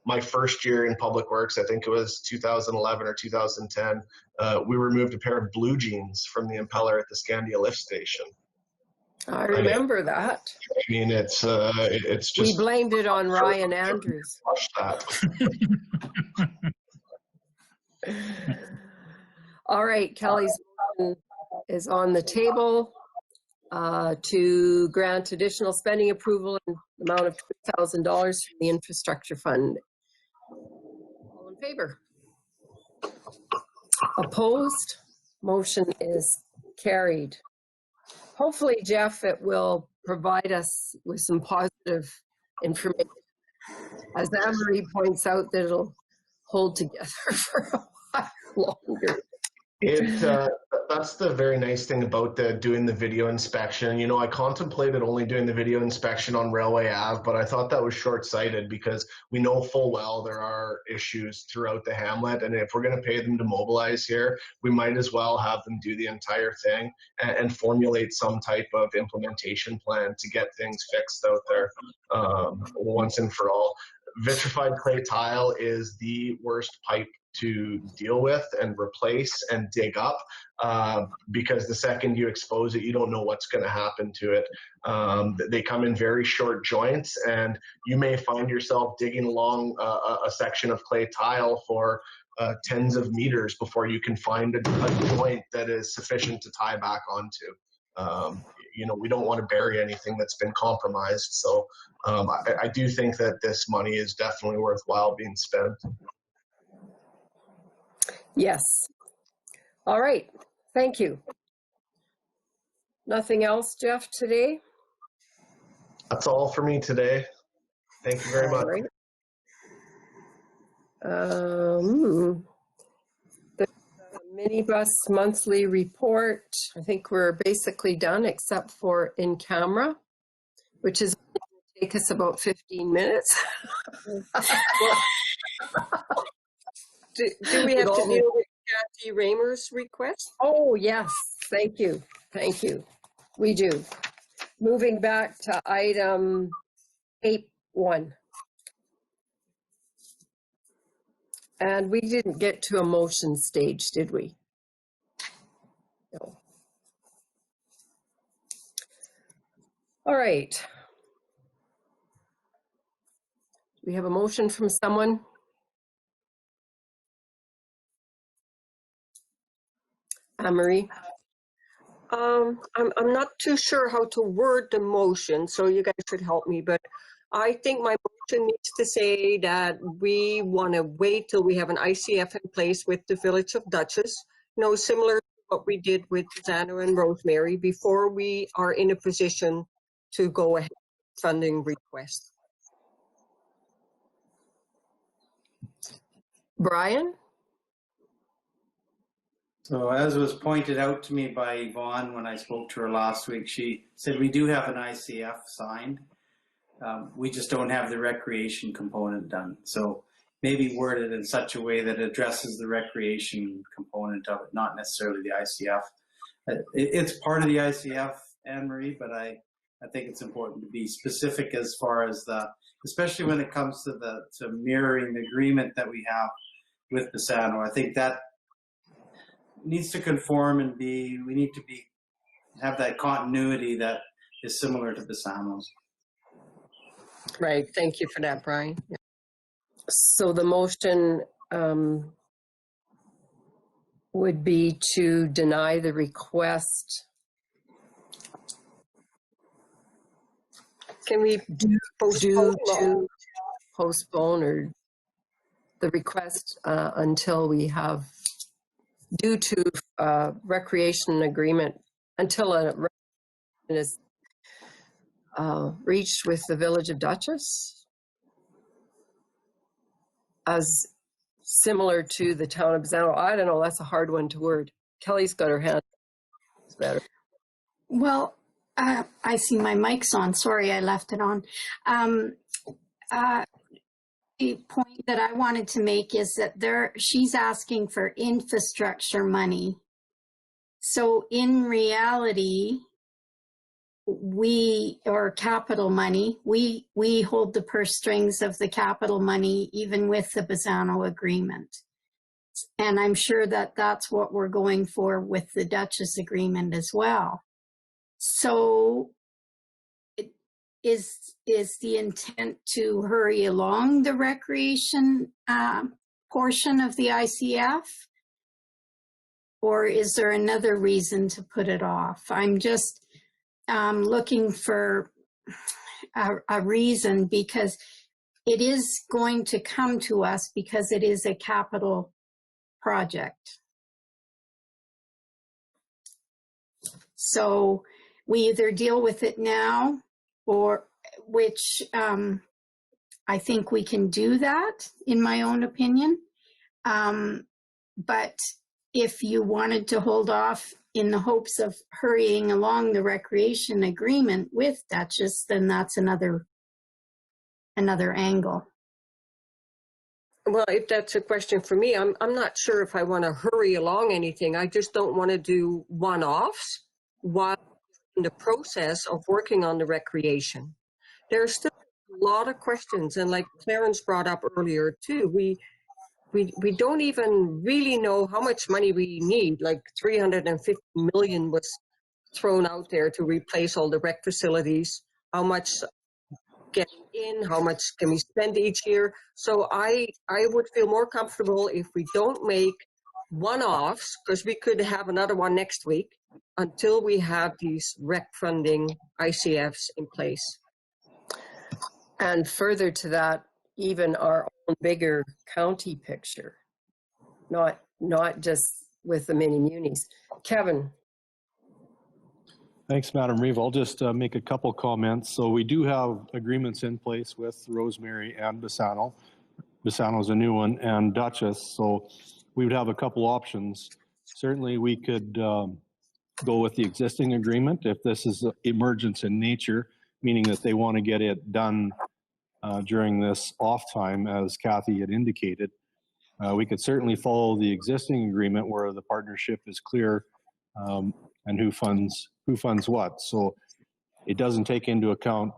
My first year in public works, I think it was 2011 or 2010, we removed a pair of blue jeans from the impeller at the Scandia lift station. I remember that. I mean, it's just. We blamed it on Ryan Andrews. All right, Kelly's motion is on the table to grant additional spending approval in the amount of $2,000 from the infrastructure fund. All in favor? Opposed? Motion is carried. Hopefully, Jeff, it will provide us with some positive information. As Anne-Marie points out, that it'll hold together for a while longer. That's That's the very nice thing about doing the video inspection. You know, I contemplated only doing the video inspection on Railway Ave, but I thought that was short-sighted because we know full well there are issues throughout the hamlet, and if we're going to pay them to mobilize here, we might as well have them do the entire thing and formulate some type of implementation plan to get things fixed out there once and for all. Vitrified clay tile is the worst pipe to deal with and replace and dig up because the second you expose it, you don't know what's going to happen to it. They come in very short joints, and you may find yourself digging along a section of clay tile for tens of meters before you can find a joint that is sufficient to tie back onto. You know, we don't want to bury anything that's been compromised. So I do think that this money is definitely worthwhile being spent. Yes. All right. Thank you. Nothing else, Jeff, today? That's all for me today. Thank you very much. Right. The minibus monthly report, I think we're basically done except for in camera, which is going to take us about 15 minutes. Do we have to deal with Kathy Raymer's request? Oh, yes. Thank you. Thank you. We do. Moving back to item 8.1. And we didn't get to a motion stage, did we? No. All right. We have a motion from someone. Anne-Marie? I'm not too sure how to word the motion, so you guys should help me, but I think my motion needs to say that we want to wait till we have an ICF in place with the Village of Duchess, you know, similar to what we did with Zano and Rosemary before we are in a position to go ahead with funding requests. Brian? So as was pointed out to me by Yvonne when I spoke to her last week, she said we do have an ICF signed. We just don't have the recreation component done. So maybe worded in such a way that addresses the recreation component of it, not necessarily the ICF. It's part of the ICF, Anne-Marie, but I think it's important to be specific as far as especially when it comes to mirroring the agreement that we have with Bassano. I think that needs to conform and we need to have that continuity that is similar to Bassano's. Right, thank you for that, Brian. Yeah. So the motion would be to deny the request. Can we postpone or the request until we have, due to recreation agreement, until a recreation is reached with the Village of Duchess, as similar to the town of Bassano? I don't know, that's a hard one to word. Kelly's got her hand. It's better. Well, I see my mic's on. Sorry, I left it on. The point that I wanted to make is that she's asking for infrastructure money. So in reality, or capital money, we hold the purse strings of the capital money, even with the Bassano agreement. And I'm sure that that's what we're going for with the Duchess agreement as well. So is the intent to hurry along the recreation portion of the ICF? Or is there another reason to put it off? I'm just looking for a reason, because it is going to come to us because it is a capital project. So we either deal with it now, or which I think we can do that, in my own opinion. But if you wanted to hold off in the hopes of hurrying along the recreation agreement with Duchess, then that's another angle. Well, if that's a question for me, I'm not sure if I want to hurry along anything. I just don't want to do one-offs while in the process of working on the recreation. There's still a lot of questions, and like Clarence brought up earlier too, we don't even really know how much money we need. Like 350 million was thrown out there to replace all the rec facilities. How much getting in, how much can we spend each year? So I would feel more comfortable if we don't make one-offs, because we could have another one next week, until we have these rec funding ICFs in place. And further to that, even our own bigger county picture, not just with the mini munis. Kevin. Thanks, Madam Reeve. I'll just make a couple comments. So we do have agreements in place with Rosemary and Bassano. Bassano's a new one, and Duchess. So we would have a couple options. Certainly we could go with the existing agreement if this is emergence in nature, meaning that they want to get it done during this off time, as Kathy had indicated. We could certainly follow the existing agreement where the partnership is clear and who funds what. So it doesn't take into account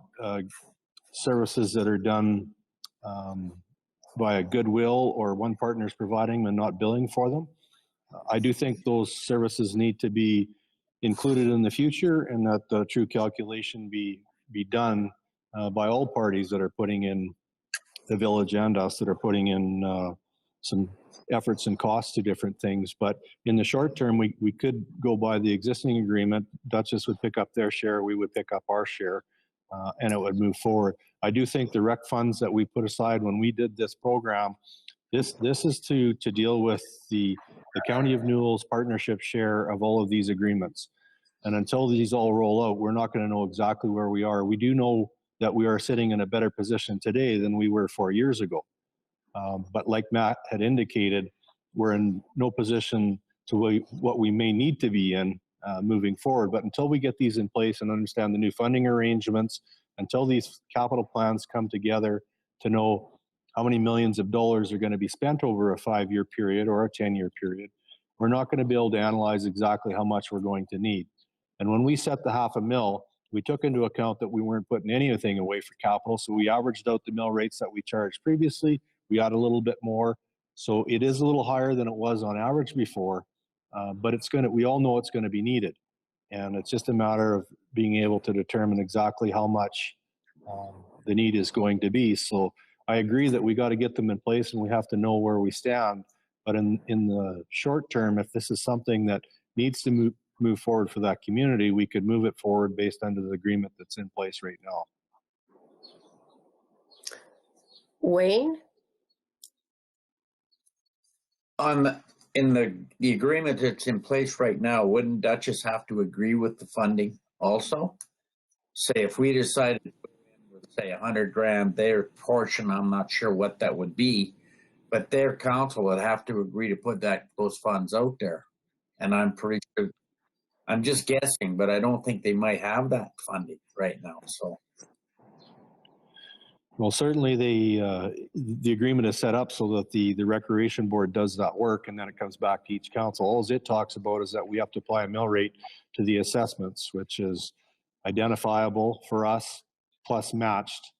services that are done by a goodwill or one partner is providing them and not billing for them. I do think those services need to be included in the future, and that the true calculation be done by all parties that are putting in, the village and us, that are putting in some efforts and costs to different things. But in the short term, we could go by the existing agreement. Duchess would pick up their share, we would pick up our share, and it would move forward. I do think the rec funds that we put aside when we did this program, this is to deal with the County of Newell's partnership share of all of these agreements. And until these all roll out, we're not going to know exactly where we are. We do know that we are sitting in a better position today than we were 4 years ago. But like Matt had indicated, we're in no position to what we may need to be in moving forward. But until we get these in place and understand the new funding arrangements, until these capital plans come together to know how many millions of dollars are going to be spent over a 5-year period or a 10-year period, we're not going to be able to analyze exactly how much we're going to need. And when we set the $500,000, we took into account that we weren't putting anything away for capital. So we averaged out the mill rates that we charged previously. We add a little bit more. So it is a little higher than it was on average before, but we all know it's going to be needed. And it's just a matter of being able to determine exactly how much the need is going to be. So I agree that we got to get them in place and we have to know where we stand. But in the short term, if this is something that needs to move forward for that community, we could move it forward based under the agreement that's in place right now. Wayne? In the agreement that's in place right now, wouldn't Duchess have to agree with the funding also? Say if we decided to put in with, say, $100,000, their portion, I'm not sure what that would be, but their council would have to agree to put those funds out there. And I'm pretty sure, I'm just guessing, but I don't think they might have that funding right now. So. Well, certainly the agreement is set up so that the recreation board does that work, and then it comes back to each council. All it talks about is that we have to apply a mill rate to the assessments, which is identifiable for us plus matched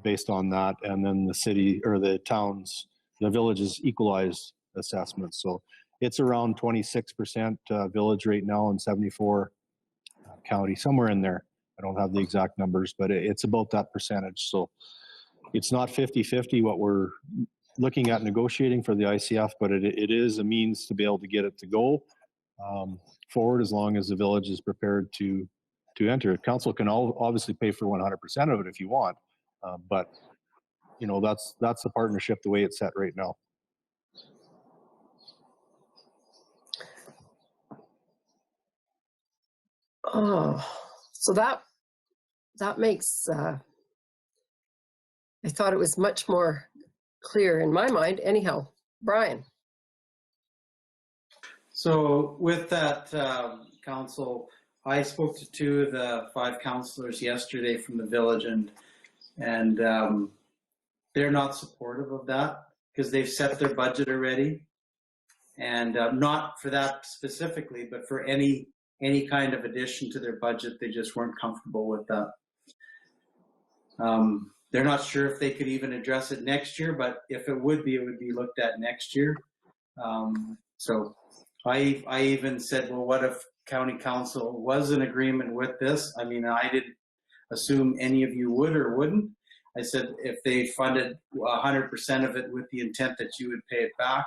based on that, and then the city or the towns, the villages equalized assessments. So it's around 26% village rate now and 74 county, somewhere in there. I don't have the exact numbers, but it's about that percentage. So it's not 50-50 what we're looking at negotiating for the ICF, but it is a means to be able to get it to go forward as long as the village is prepared to enter. Council can obviously pay for 100% of it if you want, but you know that's the partnership the way it's set right now. Oh, so that makes, I thought it was much more clear in my mind. Anyhow, Brian. So with that, council, I spoke to 2 of the 5 councillors yesterday from the village, and they're not supportive of that because they've set their budget already, and not for that specifically, but for any kind of addition to their budget, they just weren't comfortable with that. They're not sure if they could even address it next year, but if it would be looked at next year. So I even said, well, what if county council was in agreement with this? I mean, I didn't assume any of you would or wouldn't. I said if they funded 100% of it with the intent that you would pay it back.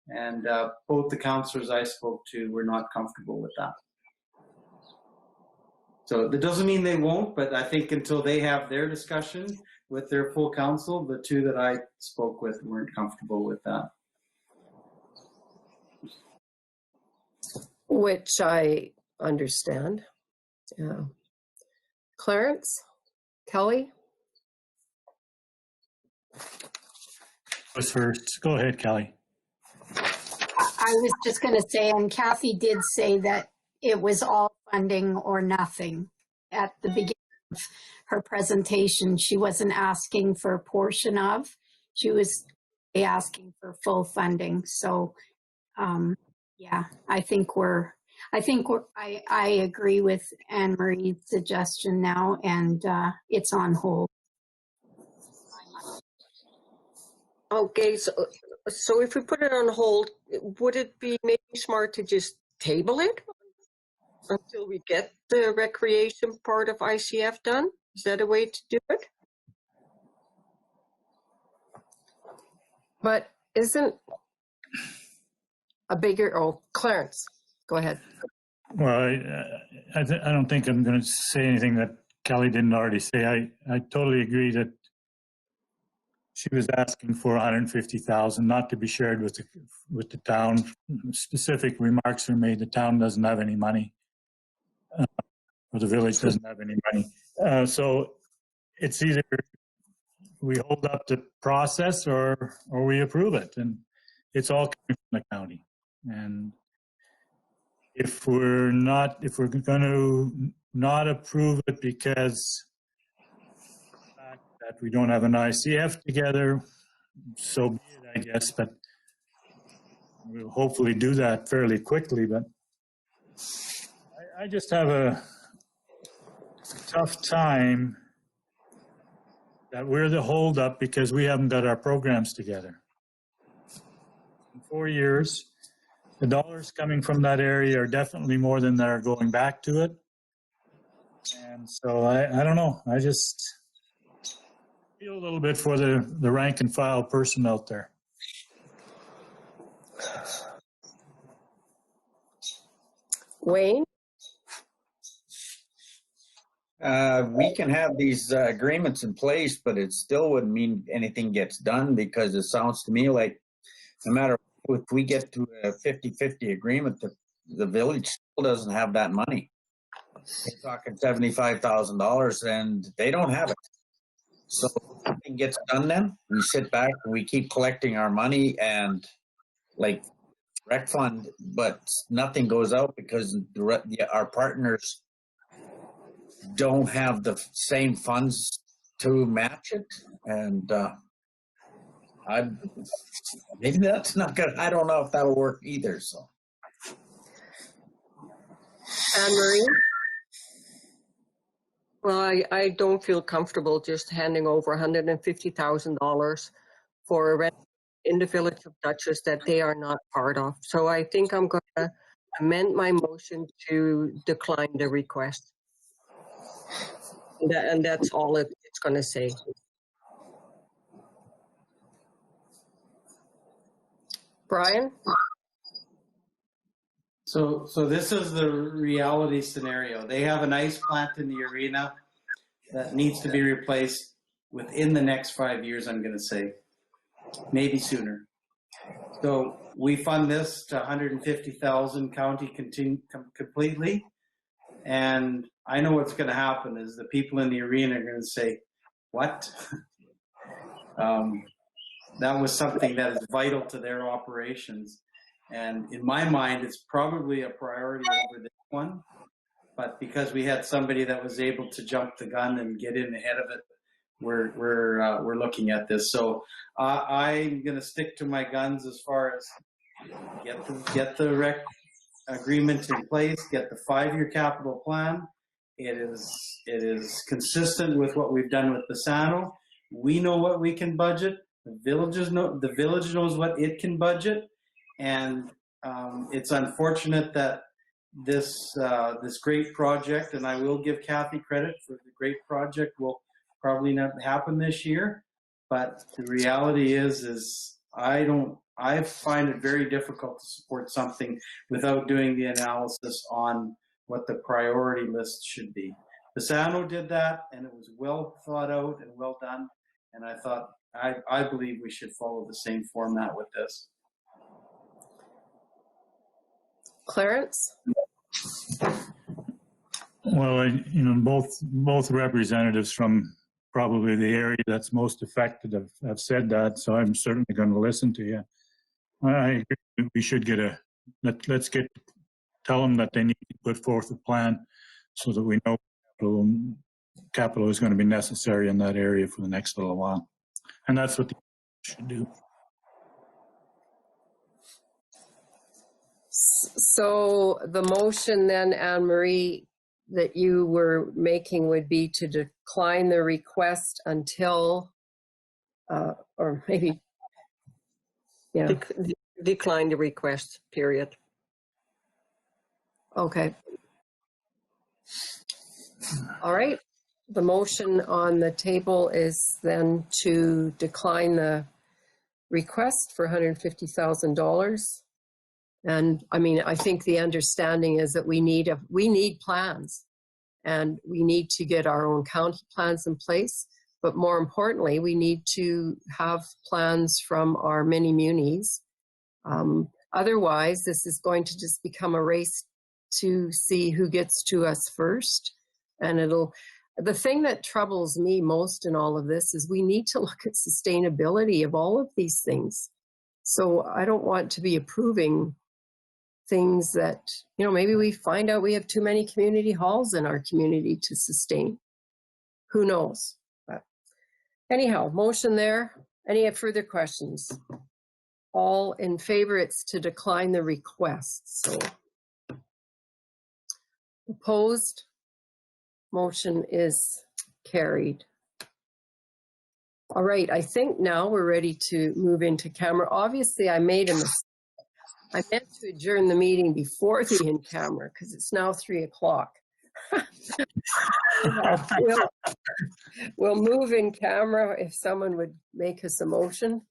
And both the councillors I spoke to were not comfortable with that. So that doesn't mean they won't, but I think until they have their discussion with their full council, the 2 that I spoke with weren't comfortable with that. Which I understand. Yeah. Clarence? Kelly? Was first. Go ahead, Kelly. I was just going to say, and Kathy did say that it was all funding or nothing at the beginning of her presentation. She wasn't asking for a portion of, she was asking for full funding. So, yeah, I agree with Anne Marie's suggestion now, and it's on hold. Okay, so if we put it on hold, would it be maybe smart to just table it until we get the recreation part of ICF done? Is that a way to do it? But isn't a bigger, oh, Clarence, go ahead. Well, I don't think I'm going to say anything that Kelly didn't already say. I totally agree that she was asking for 150,000, not to be shared with the town. Specific remarks were made. The town doesn't have any money, or the village doesn't have any money. So it's either we hold up the process or we approve it, and it's all coming from the county. And if we're going to not approve it because that we don't have an ICF together, so be it, I guess, but we'll hopefully do that fairly quickly. But I just have a tough time that we're the holdup because we haven't got our programs together. In 4 years, the dollars coming from that area are definitely more than that are going back to it. And so I don't know, I just feel a little bit for the rank and file person out there. Wayne? We can have these agreements in place, but it still wouldn't mean anything gets done, because it sounds to me like no matter if we get to a 50-50 agreement, the village still doesn't have that money. They're talking $75,000 and they don't have it. So if nothing gets done, then we sit back and we keep collecting our money and like rec fund, but nothing goes out because our partners don't have the same funds to match it. And maybe that's not good. I don't know if that'll work either. So, Anne-Marie? Well, I don't feel comfortable just handing over $150,000 for a rent in the village of Duchess that they are not part of. So I think I'm going to amend my motion to decline the request. And that's all it's going to say. Brian? So this is the reality scenario. They have an ice plant in the arena that needs to be replaced within the next 5 years, I'm going to say, maybe sooner. So we fund this to 150,000 county completely, and I know what's going to happen is the people in the arena are going to say, "What?" That was something that is vital to their operations. And in my mind, it's probably a priority over this one. But because we had somebody that was able to jump the gun and get in ahead of it, we're looking at this. So I'm going to stick to my guns as far as get the rec agreement in place, get the 5-year capital plan. It is consistent with what we've done with Bassano. We know what we can budget. The village knows what it can budget, and it's unfortunate that this great project, and I will give Kathy credit for the great project, will probably not happen this year. But the reality is I find it very difficult to support something without doing the analysis on what the priority list should be. Bassano did that, and it was well thought out and well done. And I believe we should follow the same format with this. Clarence? Well, both representatives from probably the area that's most affected have said that, so I'm certainly going to listen to you. I agree. We should let's tell them that they need to put forth a plan so that we know capital is going to be necessary in that area for the next little while. And that's what the should do. So the motion then, Anne-Marie, that you were making would be to decline the request until, or maybe, yeah. Decline the request, period. Okay. All right. The motion on the table is then to decline the request for $150,000. And I mean, I think the understanding is that we need plans, and we need to get our own county plans in place. But more importantly, we need to have plans from our mini munis. Otherwise, this is going to just become a race to see who gets to us first. And the thing that troubles me most in all of this is we need to look at sustainability of all of these things. So I don't want to be approving things that, maybe we find out we have too many community halls in our community to sustain. Who knows? But anyhow, motion there. Any further questions? All in favor, it's to decline the request. So opposed, motion is carried. All right, I think now we're ready to move into camera. Obviously, I made a mistake. I meant to adjourn the meeting before the in-camera because it's now 3 o'clock. We'll move in camera if someone would make us a motion.